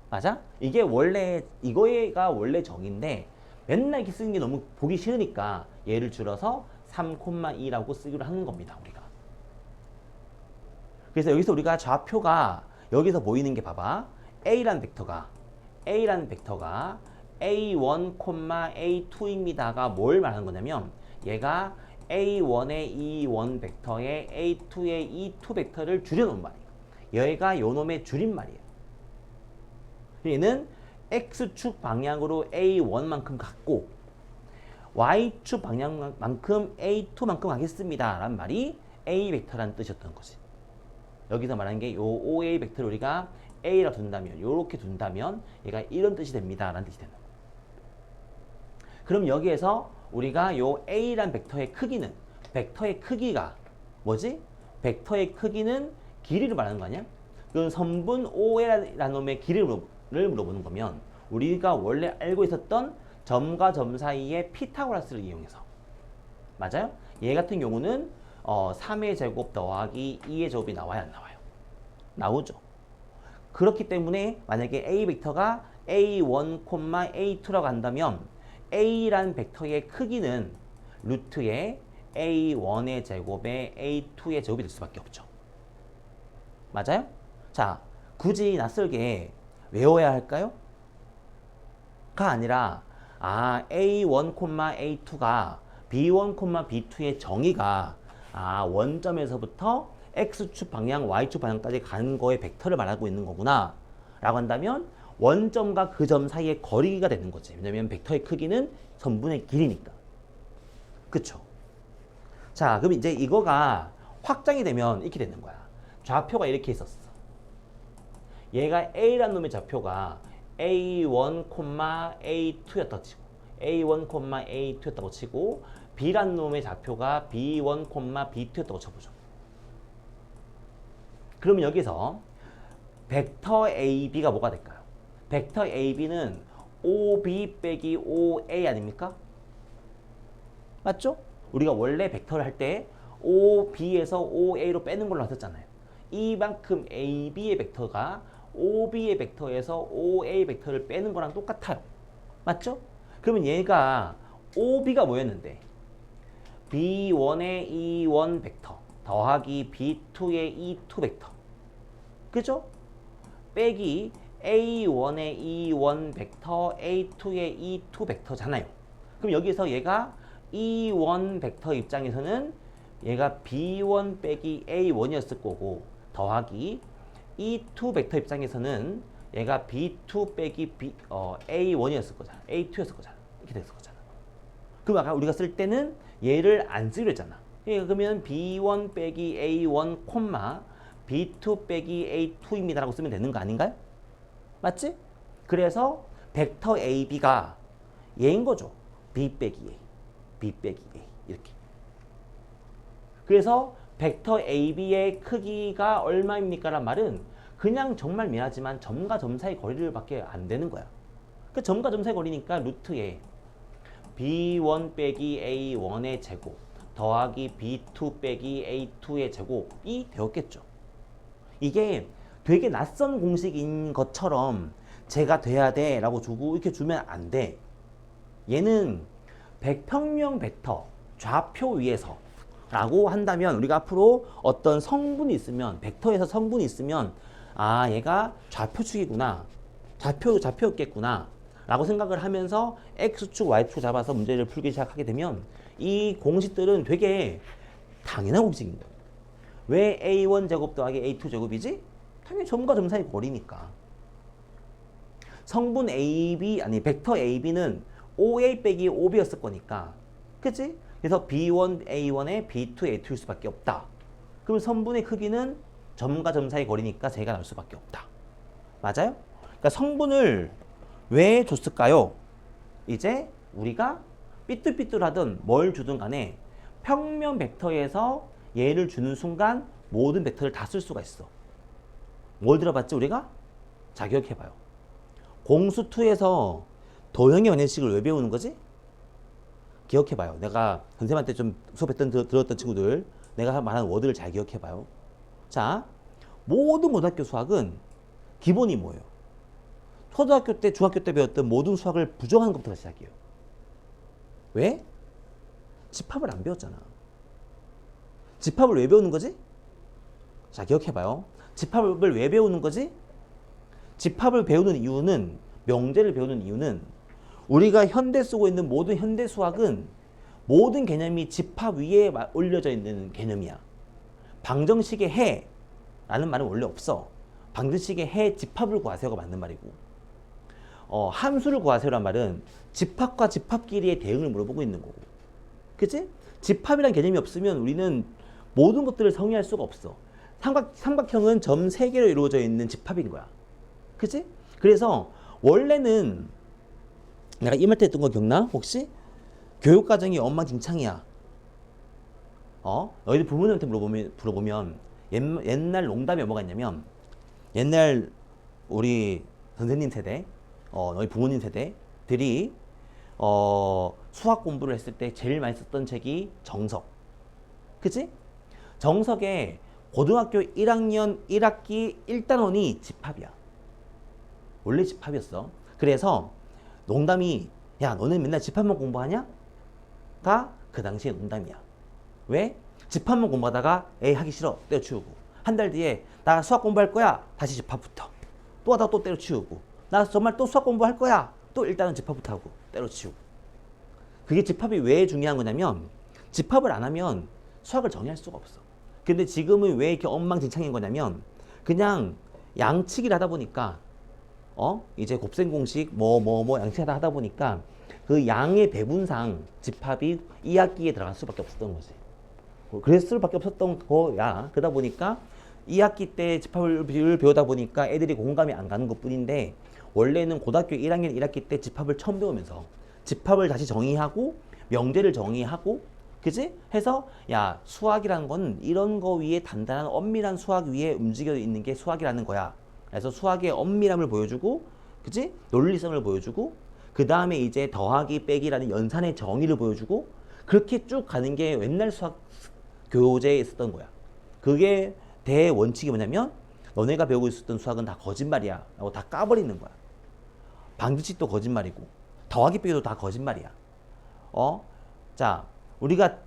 맞아? 이게 원래 이거가 원래 정의인데 맨날 이렇게 쓰는 게 너무 보기 싫으니까 얘를 줄여서 3,2라고 쓰기로 하는 겁니다. 우리가. 그래서 여기서 우리가 좌표가 여기서 보이는 게 봐봐. A라는 벡터가 A1, A2입니다가 뭘 말하는 거냐면 얘가 A1의 E1 벡터에 A2의 E2 벡터를 줄여놓은 말이에요. 얘가 요놈의 줄임말이에요. 얘는 X축 방향으로 A1만큼 갔고 Y축 방향만큼 A2만큼 가겠습니다 라는 말이 A 벡터라는 뜻이었던 거지. 여기서 말하는 게 요 OA 벡터를 우리가 A라 둔다면 요렇게 둔다면 얘가 이런 뜻이 됩니다 라는 뜻이 되는 거예요. 그럼 여기에서 우리가 요 A란 벡터의 크기는 벡터의 크기가 뭐지? 벡터의 크기는 길이를 말하는 거 아니야? 그 선분 OA라는 놈의 길이를 물어보는 거면 우리가 원래 알고 있었던 점과 점 사이의 피타고라스를 이용해서 맞아요? 얘 같은 경우는 3의 제곱 더하기 2의 제곱이 나와야 안 나와요? 나오죠. 그렇기 때문에 만약에 A 벡터가 A1, A2라고 한다면 A라는 벡터의 크기는 루트의 A1의 제곱에 A2의 제곱이 될 수밖에 없죠. 맞아요? 자, 굳이 낯설게 외워야 할까요? 가 아니라 A1, A2가 B1, B2의 정의가 원점에서부터 X축 방향, Y축 방향까지 가는 거의 벡터를 말하고 있는 거구나 라고 한다면 원점과 그 점 사이의 거리가 되는 거지. 왜냐면 벡터의 크기는 선분의 길이니까. 그쵸? 자, 그럼 이제 이거가 확장이 되면 이렇게 되는 거야. 좌표가 이렇게 있었어. 얘가 A라는 놈의 좌표가 A1, A2였다고 치고 A1, A2였다고 치고 B라는 놈의 좌표가 B1, B2였다고 쳐보죠. 그러면 여기서 벡터 AB가 뭐가 될까요? 벡터 AB는 OB 빼기 OA 아닙니까? 맞죠? 우리가 원래 벡터를 할 때 OB에서 OA로 빼는 걸로 했었잖아요. 이만큼 AB의 벡터가 OB의 벡터에서 OA 벡터를 빼는 거랑 똑같아요. 맞죠? 그러면 얘가 OB가 뭐였는데? B1의 E1 벡터 더하기 B2의 E2 벡터. 그죠? 빼기 A1의 E1 벡터 A2의 E2 벡터잖아요. 그럼 여기서 얘가 E1 벡터 입장에서는 얘가 B1 빼기 A1이었을 거고 더하기 E2 벡터 입장에서는 얘가 B2 빼기 A1이었을 거잖아. A2였을 거잖아. 이렇게 됐을 거잖아. 그럼 아까 우리가 쓸 때는 얘를 안 쓰기로 했잖아. 그러면 B1 빼기 A1 콤마 B2 빼기 A2입니다 라고 쓰면 되는 거 아닌가요? 맞지? 그래서 벡터 AB가 얘인 거죠. B 빼기 A, B 빼기 A 이렇게. 그래서 벡터 AB의 크기가 얼마입니까? 란 말은 그냥 정말 미안하지만 점과 점 사이 거리를 밖에 안 되는 거야. 그 점과 점 사이 거리니까 루트에 B1 빼기 A1의 제곱 더하기 B2 빼기 A2의 제곱이 되었겠죠. 이게 되게 낯선 공식인 것처럼 제가 돼야 돼 라고 주고 이렇게 주면 안 돼. 얘는 백평면 벡터 좌표 위에서 라고 한다면 우리가 앞으로 어떤 성분이 있으면 벡터에서 성분이 있으면 얘가 좌표축이구나 좌표였겠구나 라고 생각을 하면서 X축, Y축 잡아서 문제를 풀기 시작하게 되면 이 공식들은 되게 당연한 공식인 거예요. 왜 A1 제곱 더하기 A2 제곱이지? 당연히 점과 점 사이 거리니까. 성분 AB, 벡터 AB는 OA 빼기 OB였을 거니까. 그치? 그래서 B1 A1에 B2 A2일 수밖에 없다. 그럼 성분의 크기는 점과 점 사이 거리니까 제가 나올 수밖에 없다. 맞아요? 그러니까 성분을 왜 줬을까요? 이제 우리가 삐뚤삐뚤하든 뭘 주든 간에 평면 벡터에서 얘를 주는 순간 모든 벡터를 다 쓸 수가 있어. 뭘 들어봤지 우리가? 자, 기억해봐요. 공수2에서 도형의 연연식을 왜 배우는 거지? 기억해봐요. 내가 선생님한테 좀 수업했던 들었던 친구들 내가 말한 워드를 잘 기억해봐요. 자, 모든 고등학교 수학은 기본이 뭐예요? 초등학교 때, 중학교 때 배웠던 모든 수학을 부정하는 것부터 시작해요. 왜? 집합을 안 배웠잖아. 집합을 왜 배우는 거지? 자, 기억해봐요. 집합을 왜 배우는 거지? 집합을 배우는 이유는, 명제를 배우는 이유는 우리가 현대 쓰고 있는 모든 현대 수학은 모든 개념이 집합 위에 올려져 있는 개념이야. 방정식의 해라는 말은 원래 없어. 방정식의 해 집합을 구하세요가 맞는 말이고, 함수를 구하세요란 말은 집합과 집합끼리의 대응을 물어보고 있는 거고, 그치? 집합이란 개념이 없으면 우리는 모든 것들을 정의할 수가 없어. 삼각형은 점 3개로 이루어져 있는 집합인 거야. 그치? 그래서 원래는 내가 이 말 때 했던 거 기억나? 혹시? 교육과정이 엉망진창이야. 너희들 부모님한테 물어보면 옛날 농담이 뭐가 있냐면, 옛날 우리 선생님 세대, 너희 부모님 세대들이 수학 공부를 했을 때 제일 많이 썼던 책이 정석. 그치? 정석에 고등학교 1학년 1학기 1단원이 집합이야. 원래 집합이었어. 그래서 농담이, 야, 너네 맨날 집합만 공부하냐? 가 그 당시에 농담이야. 왜? 집합만 공부하다가 에이 하기 싫어 때려치우고, 한 달 뒤에 나 수학 공부할 거야 다시 집합부터 또 하다가 또 때려치우고, 나 정말 또 수학 공부할 거야 또 일단은 집합부터 하고 때려치우고. 그게 집합이 왜 중요한 거냐면, 집합을 안 하면 수학을 정의할 수가 없어. 근데 지금은 왜 이렇게 엉망진창인 거냐면, 그냥 양치기를 하다 보니까 이제 곱셈 공식 양치하다 하다 보니까 그 양의 배분상 집합이 2학기에 들어갈 수밖에 없었던 거지. 그랬을 수밖에 없었던 거야. 그러다 보니까 2학기 때 집합을 배우다 보니까 애들이 공감이 안 가는 것 뿐인데, 원래는 고등학교 1학년 1학기 때 집합을 처음 배우면서 집합을 다시 정의하고 명제를 정의하고, 그지? 해서 야, 수학이라는 건 이런 거 위에 단단한 엄밀한 수학 위에 움직여 있는 게 수학이라는 거야. 그래서 수학의 엄밀함을 보여주고, 그지? 논리성을 보여주고, 그 다음에 이제 더하기 빼기라는 연산의 정의를 보여주고, 그렇게 쭉 가는 게 옛날 수학 교재에 있었던 거야. 그게 대원칙이 뭐냐면, 너네가 배우고 있었던 수학은 다 거짓말이야 라고 다 까버리는 거야. 방정식도 거짓말이고 더하기 빼기도 다 거짓말이야. 자, 우리가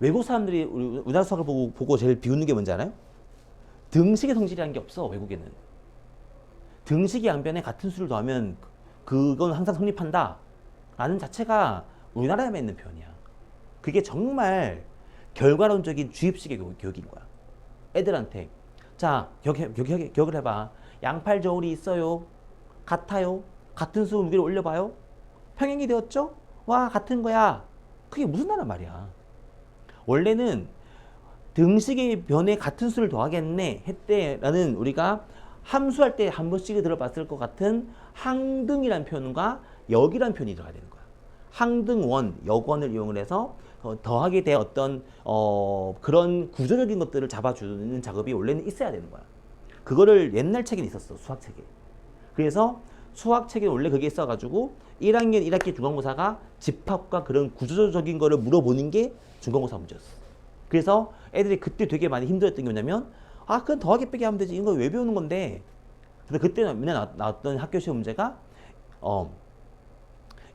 외국 사람들이 우리나라 수학을 보고 제일 비웃는 게 뭔지 알아요? 등식의 성질이라는 게 없어. 외국에는 등식이 양변에 같은 수를 더하면 그건 항상 성립한다 라는 자체가 우리나라에만 있는 표현이야. 그게 정말 결과론적인 주입식의 교육인 거야. 애들한테 자, 기억을 해봐. 양팔 저울이 있어요. 같아요. 같은 수 무게를 올려봐요. 평행이 되었죠? 와, 같은 거야. 그게 무슨 나란 말이야. 원래는 등식의 변에 같은 수를 더하겠네 했대라는, 우리가 함수할 때 한 번씩 들어봤을 것 같은 항등이라는 표현과 역이라는 표현이 들어가야 되는 거야. 항등원, 역원을 이용을 해서 더하게 돼 어떤 그런 구조적인 것들을 잡아주는 작업이 원래는 있어야 되는 거야. 그거를 옛날 책에 있었어, 수학 책에. 그래서 수학 책에 원래 그게 있어가지고 1학년 1학기 중간고사가 집합과 그런 구조적인 거를 물어보는 게 중간고사 문제였어. 그래서 애들이 그때 되게 많이 힘들었던 게 뭐냐면, 아, 그건 더하기 빼기 하면 되지, 이거 왜 배우는 건데. 근데 그때 맨날 나왔던 학교 시험 문제가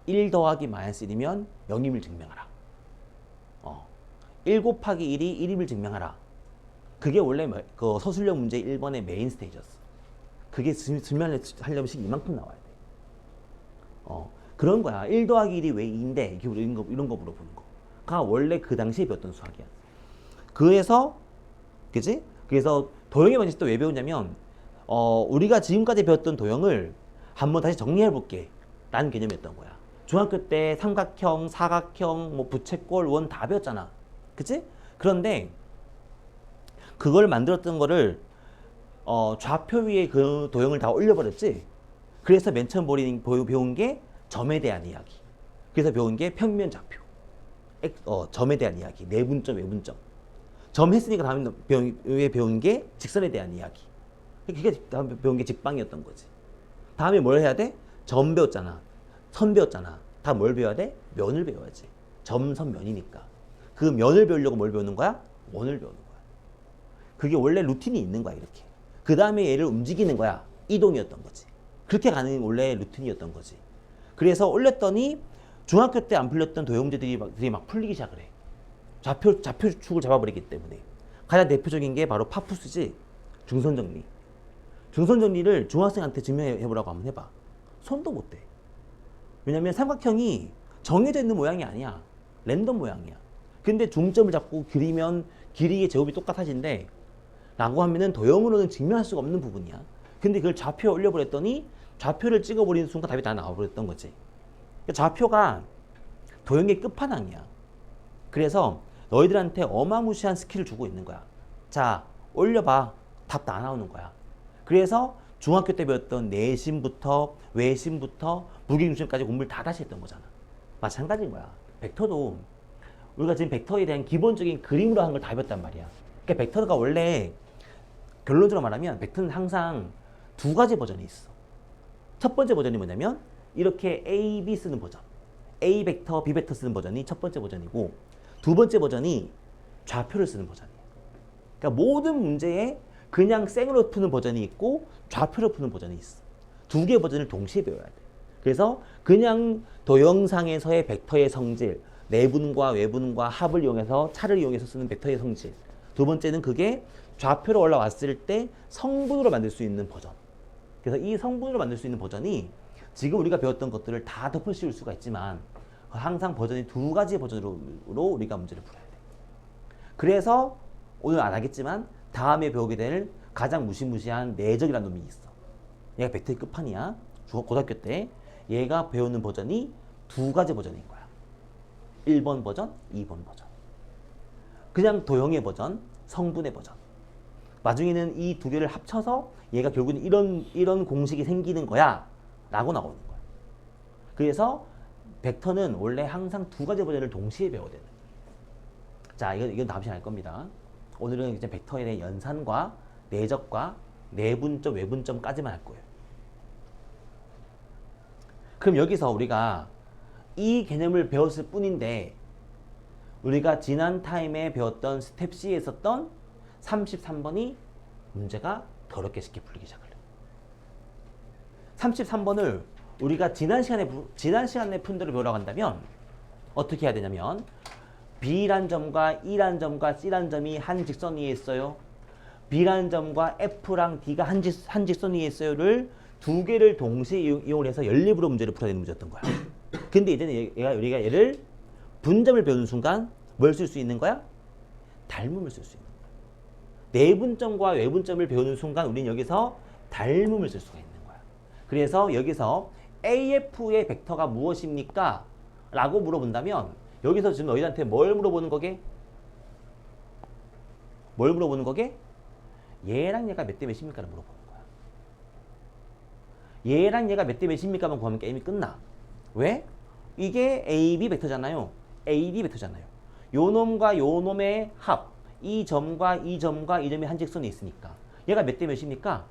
1 더하기 마이너스 1이면 0임을 증명하라. 1 곱하기 1이 1임을 증명하라. 그게 원래 그 서술형 문제 1번의 메인 스테이지였어. 그게 증명하려면 이만큼 나와야 돼. 그런 거야. 1 더하기 1이 왜 2인데 이런 거 물어보는 거가 원래 그 당시에 배웠던 수학이야. 그래서 그치? 그래서 도형의 방식도 왜 배우냐면, 우리가 지금까지 배웠던 도형을 한번 다시 정리해 볼게 라는 개념이었던 거야. 중학교 때 삼각형, 사각형, 부채꼴, 원 다 배웠잖아. 그치? 그런데 그걸 만들었던 거를 좌표 위에 그 도형을 다 올려버렸지. 그래서 맨 처음 배운 게 점에 대한 이야기. 그래서 배운 게 평면 좌표. 점에 대한 이야기. 내분점, 외분점. 점 했으니까 다음에 배운 게 직선에 대한 이야기. 그게 다음에 배운 게 직방이었던 거지. 다음에 뭘 해야 돼? 점 배웠잖아. 선 배웠잖아. 다 뭘 배워야 돼? 면을 배워야지. 점, 선, 면이니까. 그 면을 배우려고 뭘 배우는 거야? 원을 배우는 거야. 그게 원래 루틴이 있는 거야, 이렇게. 그 다음에 얘를 움직이는 거야. 이동이었던 거지. 그렇게 가는 원래 루틴이었던 거지. 그래서 올렸더니 중학교 때 안 풀렸던 도형제들이 막 풀리기 시작을 해. 좌표축을 잡아버리기 때문에. 가장 대표적인 게 바로 파푸스지. 중선정리. 중선정리를 중학생한테 증명해보라고 한번 해봐. 손도 못 대. 왜냐면 삼각형이 정해져 있는 모양이 아니야. 랜덤 모양이야. 근데 중점을 잡고 그리면 길이의 제곱이 똑같아진대 라고 하면은 도형으로는 증명할 수가 없는 부분이야. 근데 그걸 좌표에 올려버렸더니 좌표를 찍어버리는 순간 답이 다 나와버렸던 거지. 그러니까 좌표가 도형의 끝판왕이야. 그래서 너희들한테 어마무시한 스킬을 주고 있는 거야. 자, 올려봐. 답 다 나오는 거야. 그래서 중학교 때 배웠던 내심부터 외심부터 무게중심까지 공부를 다 다시 했던 거잖아. 마찬가지인 거야. 벡터도 우리가 지금 벡터에 대한 기본적인 그림으로 한 걸 다 배웠단 말이야. 그러니까 벡터가 원래 결론적으로 말하면 벡터는 항상 두 가지 버전이 있어. 첫 번째 버전이 뭐냐면 이렇게 A, B 쓰는 버전. A 벡터, B 벡터 쓰는 버전이 첫 번째 버전이고 두 번째 버전이 좌표를 쓰는 버전이야. 그러니까 모든 문제에 그냥 생으로 푸는 버전이 있고 좌표로 푸는 버전이 있어. 두 개의 버전을 동시에 배워야 돼. 그래서 그냥 도형상에서의 벡터의 성질, 내분과 외분과 합을 이용해서 차를 이용해서 쓰는 벡터의 성질. 두 번째는 그게 좌표로 올라왔을 때 성분으로 만들 수 있는 버전. 그래서 이 성분으로 만들 수 있는 버전이 지금 우리가 배웠던 것들을 다 덮어 씌울 수가 있지만 항상 버전이 두 가지 버전으로 우리가 문제를 풀어야 돼. 그래서 오늘 안 하겠지만 다음에 배우게 될 가장 무시무시한 내적이라는 놈이 있어. 얘가 벡터의 끝판이야. 고등학교 때 얘가 배우는 버전이 두 가지 버전인 거야. 1번 버전, 2번 버전. 그냥 도형의 버전, 성분의 버전. 나중에는 이 두 개를 합쳐서 얘가 결국은 이런 공식이 생기는 거야 라고 나오는 거야. 그래서 벡터는 원래 항상 두 가지 버전을 동시에 배워야 되는 거야. 자, 이건 다음 시간에 할 겁니다. 오늘은 이제 벡터에 대한 연산과 내적과 내분점, 외분점까지만 할 거예요. 그럼 여기서 우리가 이 개념을 배웠을 뿐인데 우리가 지난 타임에 배웠던 스텝 C에 있었던 33번이 문제가 더럽게 쉽게 풀리기 시작해요. 33번을 우리가 지난 시간에 푼 대로 배우라고 한다면 어떻게 해야 되냐면 B란 점과 E란 점과 C란 점이 한 직선 위에 있어요. B란 점과 F랑 D가 한 직선 위에 있어요를 두 개를 동시에 이용을 해서 연립으로 문제를 풀어야 되는 문제였던 거야. 근데 이제는 우리가 얘를 분점을 배우는 순간 뭘 쓸 수 있는 거야? 닮음을 쓸 수 있는 거야. 내분점과 외분점을 배우는 순간 우리는 여기서 닮음을 쓸 수가 있는 거야. 그래서 여기서 AF의 벡터가 무엇입니까? 라고 물어본다면 여기서 지금 너희한테 뭘 물어보는 거게? 뭘 물어보는 거게? 얘랑 얘가 몇 대 몇입니까? 를 물어보는 거야. 얘랑 얘가 몇 대 몇입니까만 구하면 게임이 끝나. 왜? 이게 AB 벡터잖아요. AD 벡터잖아요. 요 놈과 요 놈의 합. 이 점과 이 점과 이 점이 한 직선에 있으니까 얘가 몇 대 몇입니까?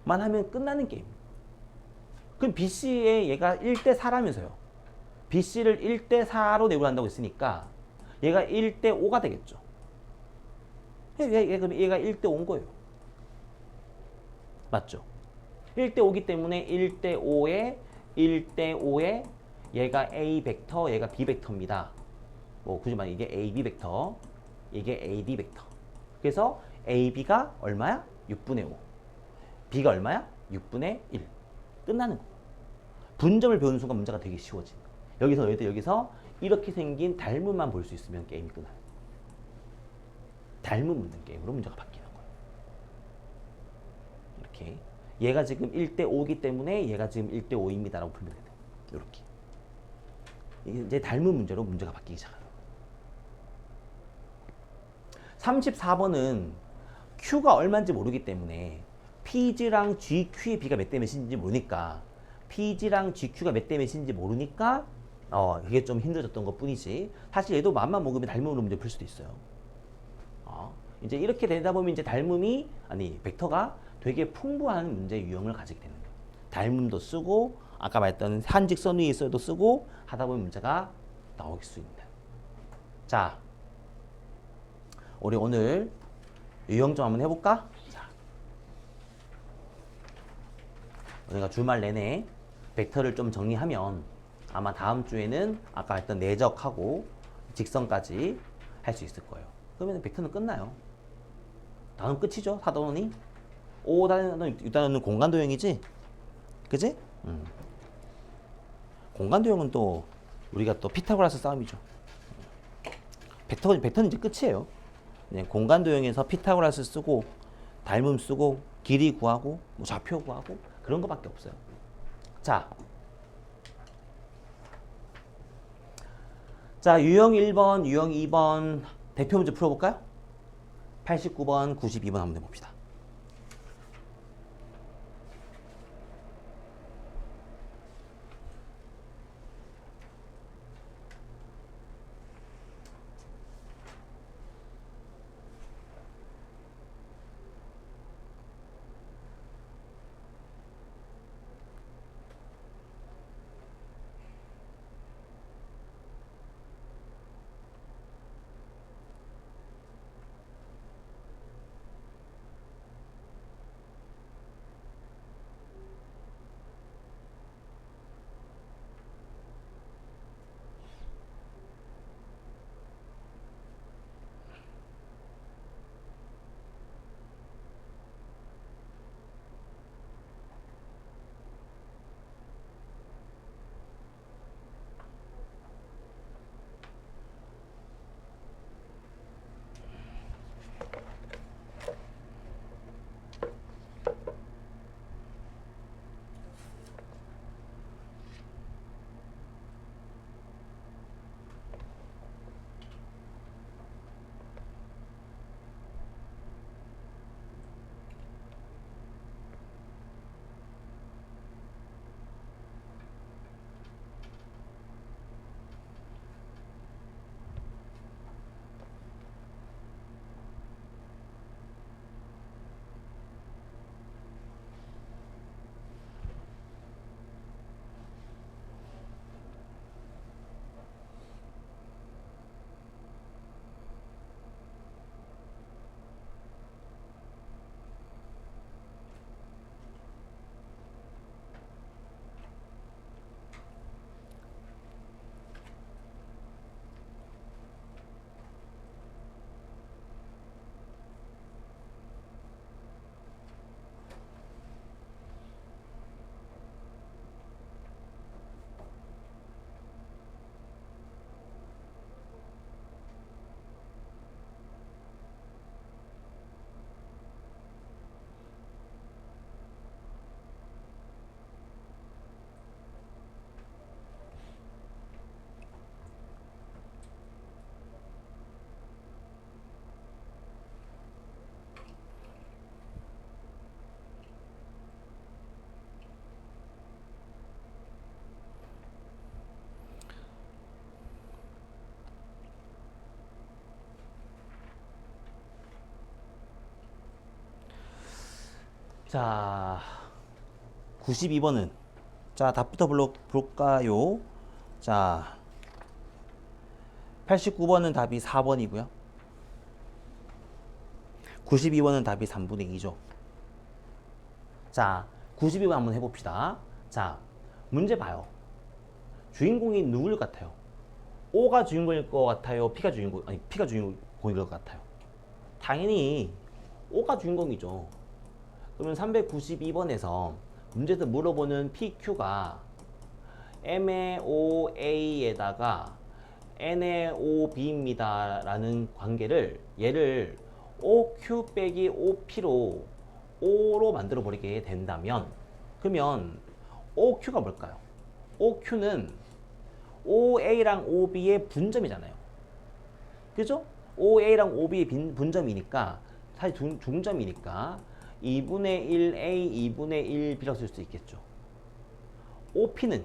만 하면 끝나는 게임. 그럼 BC에 얘가 1대 4라면서요. BC를 1대 4로 내분한다고 했으니까 얘가 1대 5가 되겠죠. 그럼 얘가 1대 5인 거예요. 맞죠? 1대 5기 때문에 1대 5에 얘가 A 벡터, 얘가 B 벡터입니다. 뭐 굳이 말하면 이게 AB 벡터, 이게 AD 벡터. 그래서 AB가 얼마야? 6분의 5. B가 얼마야? 6분의 1. 끝나는 거. 분점을 배우는 순간 문제가 되게 쉬워진 거. 여기서 이렇게 생긴 닮음만 볼 수 있으면 게임이 끝나요. 닮음 묻는 게임으로 문제가 바뀌는 거예요. 이렇게. 얘가 지금 1대 5이기 때문에 얘가 지금 1대 5입니다. 라고 풀면 돼요. 이렇게. 이제 닮은 문제로 문제가 바뀌기 시작해요. 34번은 Q가 얼마인지 모르기 때문에 PG랑 GQ의 B가 몇 대 몇인지 모르니까 PG랑 GQ가 몇 대 몇인지 모르니까 이게 좀 힘들어졌던 것 뿐이지 사실 얘도 맘만 먹으면 닮음으로 문제 풀 수도 있어요. 이제 이렇게 되다 보면 이제 벡터가 되게 풍부한 문제 유형을 가지게 되는 거예요. 닮음도 쓰고 아까 말했던 한 직선 위에 있어도 쓰고 하다 보면 문제가 나올 수 있는. 자, 우리 오늘 유형 좀 한번 해볼까? 자, 우리가 주말 내내 벡터를 좀 정리하면 아마 다음 주에는 아까 했던 내적하고 직선까지 할 수 있을 거예요. 그러면 벡터는 끝나요. 다음 끝이죠. 4단원이. 5단원, 6단원은 공간도형이지? 그지? 공간도형은 또 우리가 또 피타고라스 싸움이죠. 벡터는 이제 끝이에요. 그냥 공간도형에서 피타고라스 쓰고 닮음 쓰고 길이 구하고 뭐 좌표 구하고 그런 거밖에 없어요. 자, 유형 1번, 유형 2번 대표 문제 풀어볼까요? 89번, 92번 한번 해봅시다. 자, 92번은 자, 답부터 볼까요? 자, 89번은 답이 4번이고요. 92번은 답이 3분의 2죠. 자, 92번 한번 해봅시다. 자, 문제 봐요. 주인공이 누굴 같아요? O가 주인공일 것 같아요? P가 주인공일 것 같아요? 당연히 O가 주인공이죠. 그러면 392번에서 문제에서 물어보는 PQ가 M의 OA에다가 N의 OB입니다 라는 관계를 얘를 OQ 빼기 OP로 O로 만들어 버리게 된다면 그러면 OQ가 뭘까요? OQ는 OA랑 OB의 분점이잖아요. 그죠? OA랑 OB의 분점이니까 사실 중점이니까 2분의 1A, 2분의 1B라고 쓸 수 있겠죠. OP는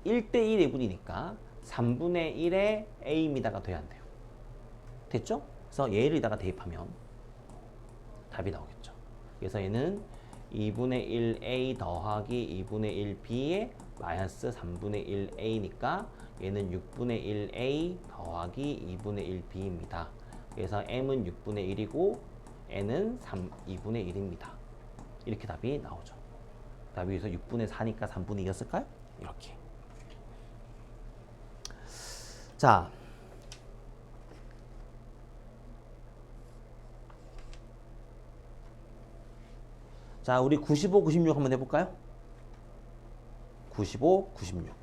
1대1 예분이니까 3분의 1의 A입니다가 돼야 한대요. 됐죠? 그래서 얘를 여기다가 대입하면 답이 나오겠죠. 그래서 얘는 2분의 1A 더하기 2분의 1B의 마이너스 3분의 1A니까 얘는 6분의 1A 더하기 2분의 1B입니다. 그래서 M은 6분의 1이고 N은 2분의 1입니다. 이렇게 답이 나오죠. 답이 여기서 6분의 4니까 3분의 2였을까요? 이렇게. 자, 자, 우리 95, 96 한번 해볼까요? 95, 96.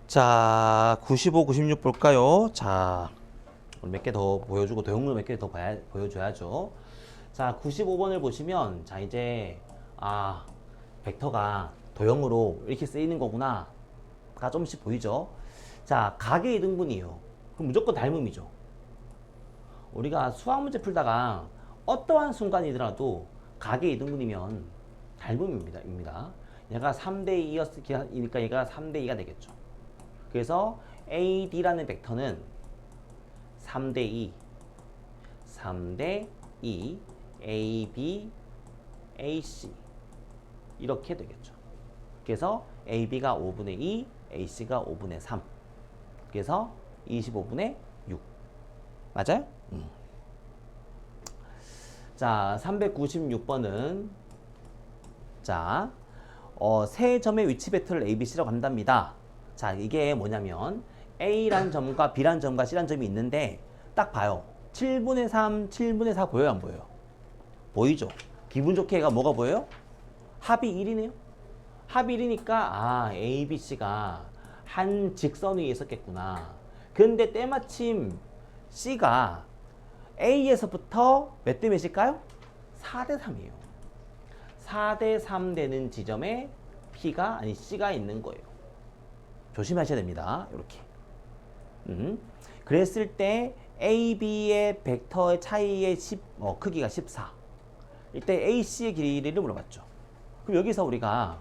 자, 95, 96 볼까요? 자, 몇 개 더 보여주고 도형물 몇 개 더 보여줘야죠. 자, 95번을 보시면 자, 이제 벡터가 도형으로 이렇게 쓰이는 거구나 가 조금씩 보이죠. 자, 각의 이등분이에요. 그럼 무조건 닮음이죠. 우리가 수학 문제 풀다가 어떠한 순간이더라도 각의 이등분이면 닮음입니다. 얘가 3대 2였으니까 얘가 3대 2가 되겠죠. 그래서 AD라는 벡터는 3대 2, 3대 2, AB, AC 이렇게 되겠죠. 그래서 AB가 5분의 2, AC가 5분의 3. 그래서 25분의 6. 맞아요? 자, 396번은 자, 세 점의 위치 벡터를 ABC라고 한답니다. 자, 이게 뭐냐면 A란 점과 B란 점과 C란 점이 있는데 딱 봐요. 7분의 3, 7분의 4 보여요? 안 보여요? 보이죠? 기분 좋게 얘가 뭐가 보여요? 합이 1이네요. 합이 1이니까 A, B, C가 한 직선 위에 있었겠구나. 근데 때마침 C가 A에서부터 몇 대 몇일까요? 4대 3이에요. 4대 3 되는 지점에 C가 있는 거예요. 조심하셔야 됩니다. 이렇게. 그랬을 때 A, B의 벡터의 차이의 크기가 14. 이때 AC의 길이를 물어봤죠. 그럼 여기서 우리가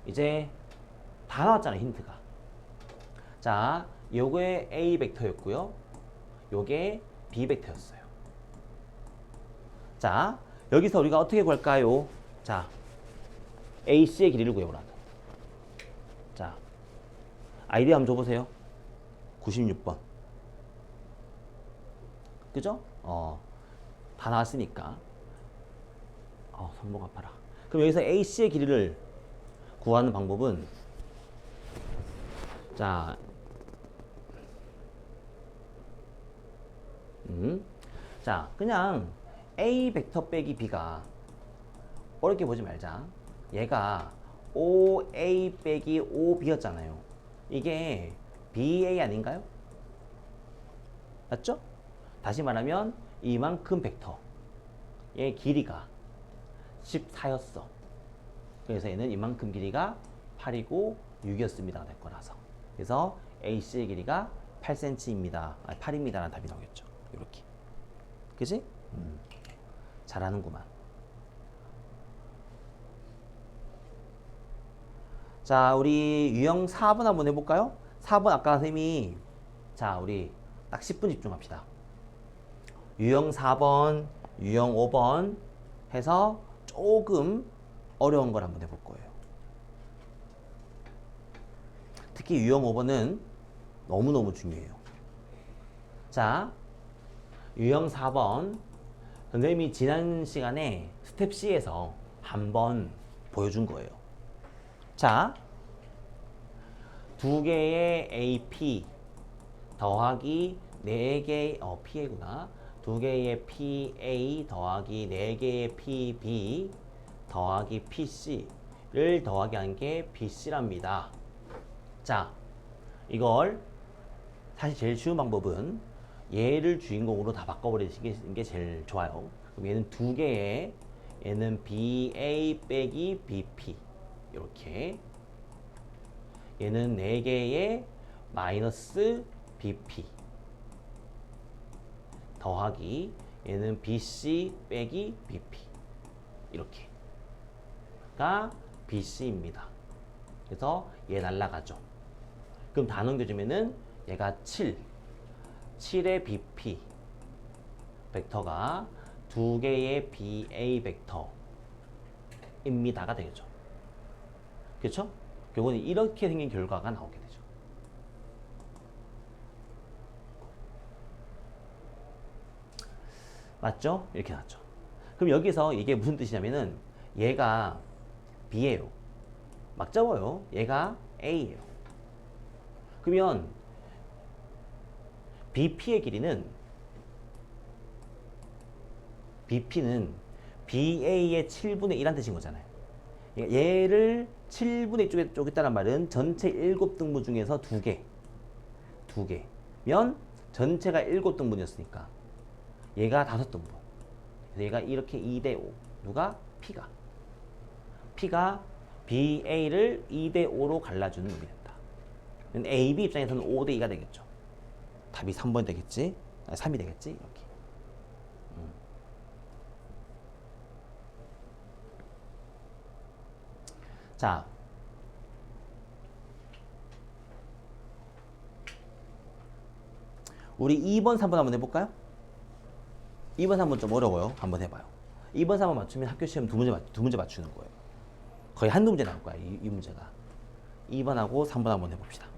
이제 다 나왔잖아요. 힌트가. 자, 요게 A 벡터였고요. 요게 B 벡터였어요. 자, 여기서 우리가 어떻게 구할까요? 자, AC의 길이를 구해보라고. 자, 아이디 한번 줘보세요. 96번. 그죠? 다 나왔으니까. 손목 아파라. 그럼 여기서 AC의 길이를 구하는 방법은 자, 자, 그냥 A 벡터 빼기 B가 어렵게 보지 말자. 얘가 OA 빼기 OB였잖아요. 이게 BA 아닌가요? 맞죠? 다시 말하면 이만큼 벡터의 길이가 14였어. 그래서 얘는 이만큼 길이가 8이고 6이었습니다. 될 거라서. 그래서 AC의 길이가 8cm입니다. 8입니다. 라는 답이 나오겠죠. 이렇게. 그지? 잘하는구만. 자, 우리 유형 4번 한번 해볼까요? 4번 아까 선생님이 자, 우리 딱 10분 집중합시다. 유형 4번, 유형 5번 해서 조금 어려운 걸 한번 해볼 거예요. 특히 유형 5번은 너무너무 중요해요. 자, 유형 4번 선생님이 지난 시간에 스텝 C에서 한번 보여준 거예요. 자, 두 개의 AP 더하기 네 개의 PA구나. 두 개의 PA 더하기 네 개의 PB 더하기 PC를 더하기 한 게 BC랍니다. 자, 이걸 사실 제일 쉬운 방법은 얘를 주인공으로 다 바꿔버리시는 게 제일 좋아요. 그럼 얘는 두 개의 얘는 BA 빼기 BP 이렇게 얘는 네 개의 마이너스 BP 더하기 얘는 BC 빼기 BP 이렇게가 BC입니다. 그래서 얘 날라가죠. 그럼 다 넘겨주면은 얘가 7의 BP 벡터가 두 개의 BA 벡터입니다가 되겠죠. 그렇죠? 결국은 이렇게 생긴 결과가 나오게 되죠. 맞죠? 이렇게 나왔죠. 그럼 여기서 이게 무슨 뜻이냐면은 얘가 B예요. 막 적어요. 얘가 A예요. 그러면 BP의 길이는 BP는 BA의 7분의 1한 뜻인 거잖아요. 얘를 7분의 1 쪼갰다는 말은 전체 7등분 중에서 2개면 전체가 7등분이었으니까 얘가 5등분. 그래서 얘가 이렇게 2대5. 누가? P가 BA를 2대5로 갈라주는 놈이 된다. AB 입장에서는 5대2가 되겠죠. 답이 3번 되겠지? 3이 되겠지? 이렇게. 자, 우리 2번, 3번 한번 해볼까요? 2번, 3번 좀 어려워요. 한번 해봐요. 2번, 3번 맞추면 학교 시험 두 문제 맞추는 거예요. 거의 한두 문제 나올 거야, 이 문제가. 2번하고 3번 한번 해봅시다.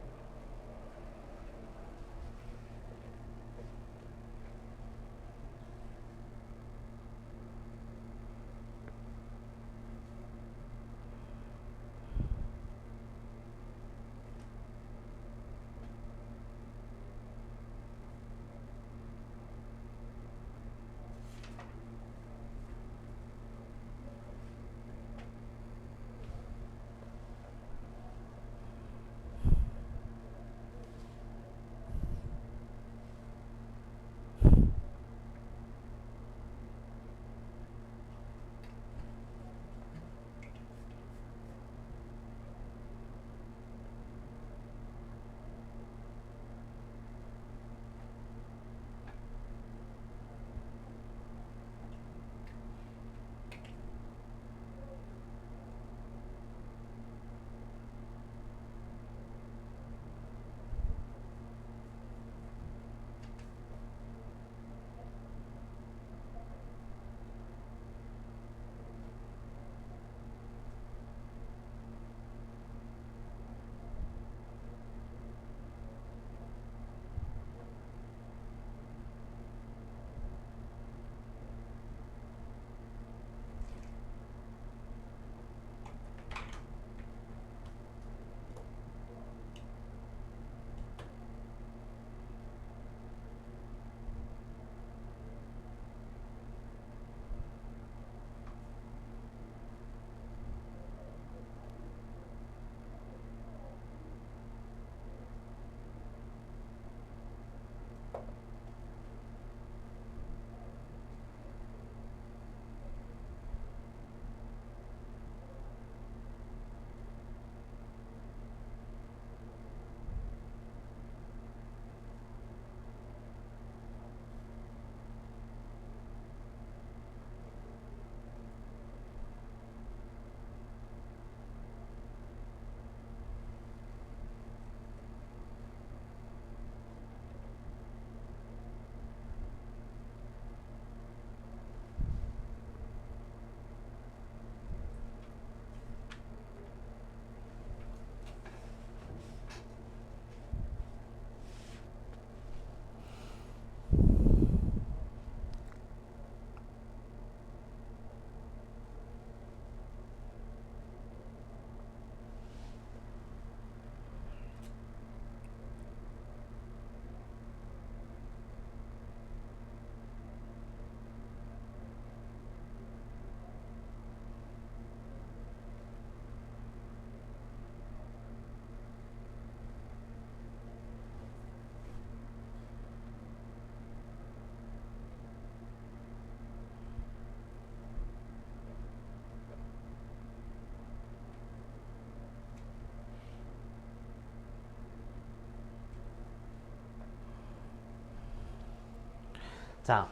자,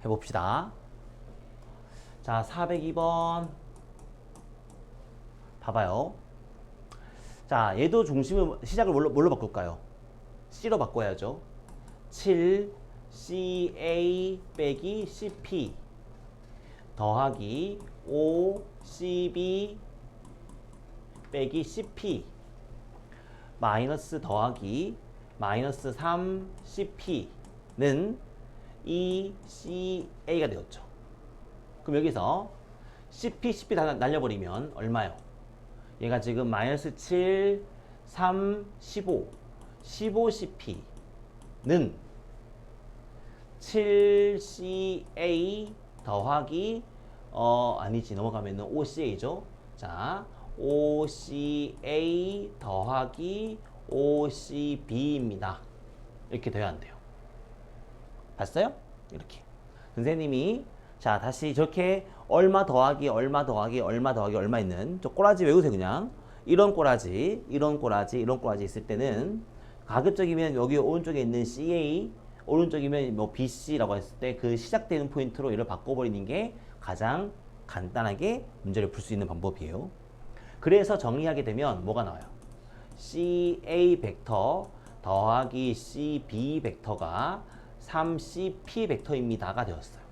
해봅시다. 자, 402번. 봐봐요. 자, 얘도 중심을, 시작을 뭘로 바꿀까요? C로 바꿔야죠. 7 CA 빼기 CP 더하기 5 CB 빼기 CP 마이너스 더하기 마이너스 3 CP는 2 CA가 되었죠. 그럼 여기서 CP, CP 다 날려버리면 얼마요? 얘가 지금 마이너스 7, 3, 15, 15CP는 7CA 더하기 아니지, 넘어가면은 5CA죠. 자, 5CA 더하기 5CB입니다. 이렇게 돼야 한대요. 봤어요? 이렇게. 선생님이 자, 다시 저렇게 얼마 더하기 얼마 더하기 얼마 더하기 얼마 있는 저 꼬라지 외우세요. 그냥 이런 꼬라지 이런 꼬라지 이런 꼬라지 있을 때는 가급적이면 여기 오른쪽에 있는 CA, 오른쪽이면 뭐 BC라고 했을 때 그 시작되는 포인트로 얘를 바꿔버리는 게 가장 간단하게 문제를 풀 수 있는 방법이에요. 그래서 정리하게 되면 뭐가 나와요? CA 벡터 더하기 CB 벡터가 3CP 벡터입니다가 되었어요.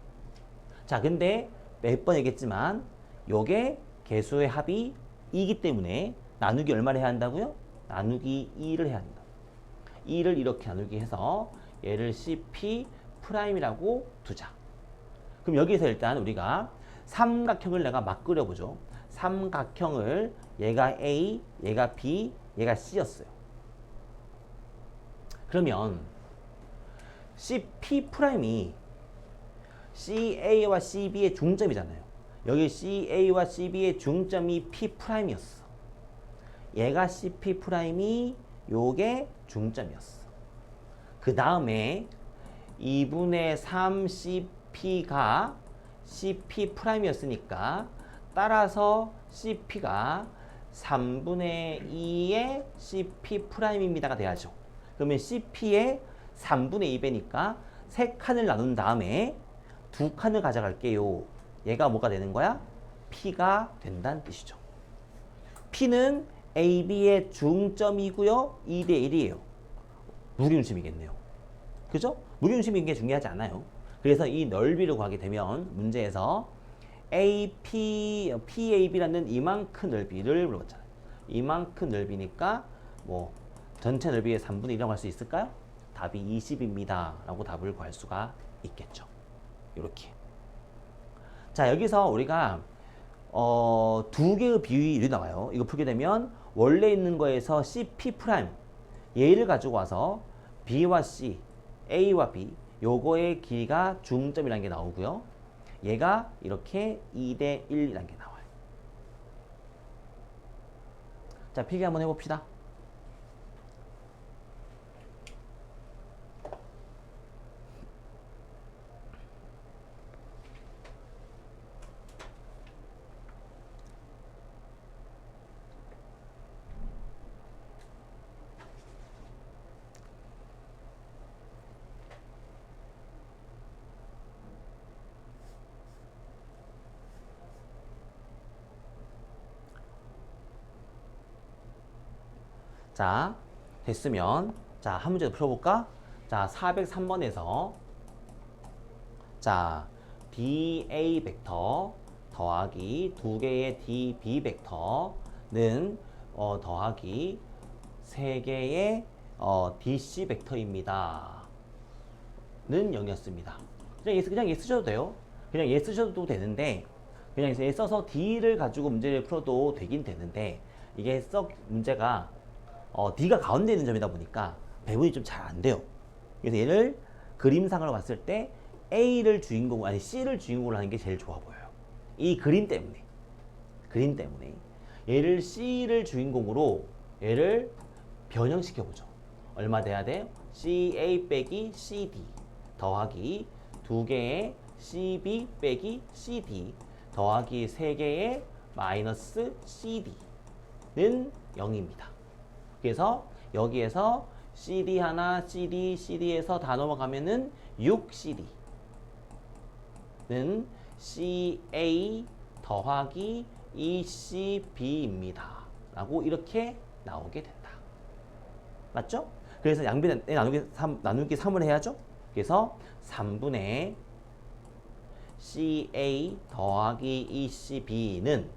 자, 근데 몇 번 얘기했지만 요게 개수의 합이 2이기 때문에 나누기 얼마를 해야 한다고요? 나누기 2를 해야 한다. 2를 이렇게 나누기 해서 얘를 CP 프라임이라고 두자. 그럼 여기서 일단 우리가 삼각형을 내가 막 그려보죠. 삼각형을 얘가 A, 얘가 B, 얘가 C였어요. 그러면 CP 프라임이 CA와 CB의 중점이잖아요. 여기 CA와 CB의 중점이 P 프라임이었어. 얘가 CP 프라임이 요게 중점이었어. 그 다음에 2분의 3CP가 CP 프라임이었으니까 따라서 CP가 3분의 2의 CP 프라임입니다가 돼야죠. 그러면 CP의 3분의 2배니까 3칸을 나눈 다음에 2칸을 가져갈게요. 얘가 뭐가 되는 거야? P가 된다는 뜻이죠. P는 AB의 중점이고요. 2대 1이에요. 무게중심이겠네요. 그죠? 무게중심인 게 중요하지 않아요. 그래서 이 넓이를 구하게 되면 문제에서 PAB라는 이만큼 넓이를 물어봤잖아요. 이만큼 넓이니까 뭐 전체 넓이의 3분의 1이라고 할 수 있을까요? 답이 20입니다. 라고 답을 구할 수가 있겠죠. 이렇게. 자, 여기서 우리가 두 개의 비율이 나와요. 이거 풀게 되면 원래 있는 거에서 CP 프라임 얘를 가지고 와서 B와 C, A와 B 요거의 길이가 중점이라는 게 나오고요. 얘가 이렇게 2대 1이라는 게 나와요. 자, 필기 한번 해봅시다. 자, 됐으면 자, 한 문제 더 풀어볼까? 자, 403번에서 자, DA 벡터 더하기 두 개의 DB 벡터는 더하기 세 개의 DC 벡터입니다. 는 0이었습니다. 그냥 얘 쓰셔도 돼요. 그냥 얘 쓰셔도 되는데 그냥 얘 써서 D를 가지고 문제를 풀어도 되긴 되는데 이게 문제가 D가 가운데 있는 점이다 보니까 배분이 좀 잘 안 돼요. 그래서 얘를 그림상으로 봤을 때 A를 주인공, 아니 C를 주인공으로 하는 게 제일 좋아 보여요. 이 그림 때문에. 얘를 C를 주인공으로 얘를 변형시켜보죠. 얼마 돼야 돼요? CA 빼기 CD 더하기 두 개의 CB 빼기 CD 더하기 세 개의 마이너스 CD는 0입니다. 그래서 여기에서 CD 하나, CD에서 다 넘어가면은 6CD는 CA 더하기 ECB입니다. 라고 이렇게 나오게 된다. 맞죠? 그래서 양변에 나누기 3을 해야죠. 그래서 3분의 CA 더하기 ECB는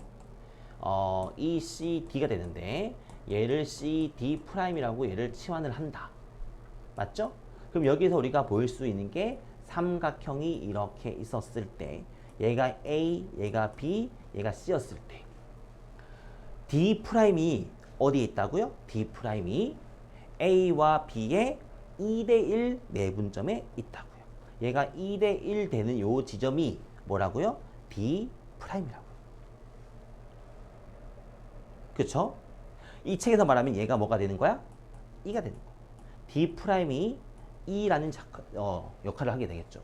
ECD가 되는데 얘를 CD 프라임이라고 얘를 치환을 한다. 맞죠? 그럼 여기서 우리가 볼 수 있는 게 삼각형이 이렇게 있었을 때 얘가 A, 얘가 B, 얘가 C였을 때 D 프라임이 어디에 있다고요? D 프라임이 A와 B의 2대1 내분점에 있다고요. 얘가 2대1 되는 요 지점이 뭐라고요? D 프라임이라고요. 그쵸? 이 책에서 말하면 얘가 뭐가 되는 거야? E가 되는 거야. D 프라임이 E라는 역할을 하게 되겠죠.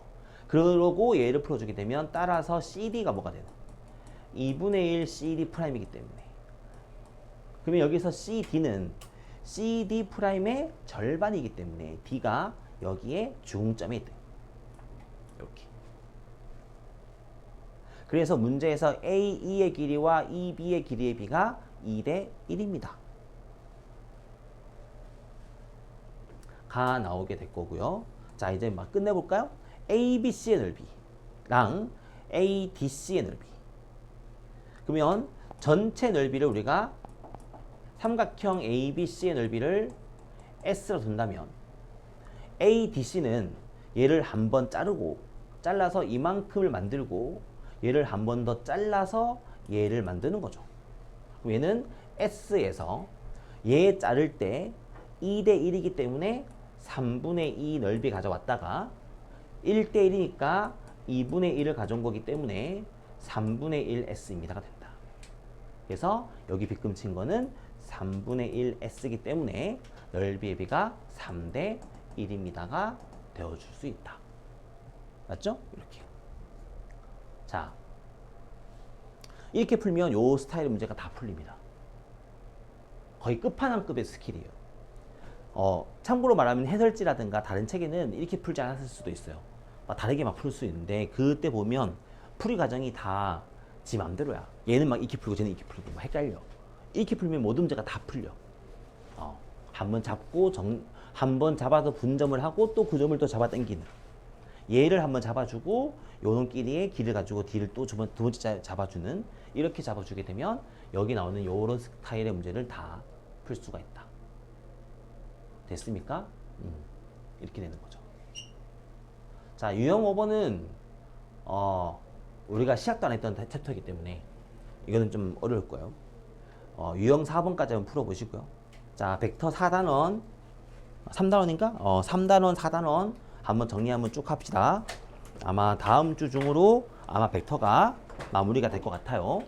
그러고 얘를 풀어주게 되면 따라서 CD가 뭐가 되는 2분의 1 CD 프라임이기 때문에 그러면 여기서 CD는 CD 프라임의 절반이기 때문에 D가 여기에 중점에 있다. 이렇게. 그래서 문제에서 AE의 길이와 EB의 길이의 비가 2대 1입니다. 가 나오게 될 거고요. 자, 이제 막 끝내볼까요? ABC의 넓이랑 ADC의 넓이. 그러면 전체 넓이를 우리가 삼각형 ABC의 넓이를 S로 둔다면 ADC는 얘를 한번 잘라서 이만큼을 만들고 얘를 한 번 더 잘라서 얘를 만드는 거죠. 얘는 S에서 얘 자를 때 2대 1이기 때문에 3분의 2 넓이 가져왔다가 1대 1이니까 2분의 1을 가져온 거기 때문에 3분의 1 S입니다가 된다. 그래서 여기 빗금친 거는 3분의 1 S이기 때문에 넓이의 비가 3대 1입니다가 되어줄 수 있다. 맞죠? 이렇게. 자, 이렇게 풀면 요 스타일의 문제가 다 풀립니다. 거의 끝판왕급의 스킬이에요. 참고로 말하면 해설지라든가 다른 책에는 이렇게 풀지 않았을 수도 있어요. 다르게 막 풀 수 있는데 그때 보면 풀이 과정이 다 지 맘대로야. 얘는 막 이렇게 풀고 쟤는 이렇게 풀고 막 헷갈려. 이렇게 풀면 모든 문제가 다 풀려. 한번 잡고 한번 잡아서 분점을 하고 또 그 점을 또 잡아 당기는. 얘를 한번 잡아주고 요놈끼리의 길을 가지고 D를 또 두 번째 잡아주는 이렇게 잡아주게 되면 여기 나오는 요런 스타일의 문제를 다 풀 수가 있다. 됐습니까? 이렇게 되는 거죠. 자, 유형 5번은 우리가 시작도 안 했던 챕터이기 때문에 이거는 좀 어려울 거예요. 유형 4번까지 한번 풀어보시고요. 자, 벡터 4단원 3단원인가? 3단원 4단원 한번 정리 한번 쭉 합시다. 아마 다음 주 중으로 아마 벡터가 마무리가 될 것 같아요.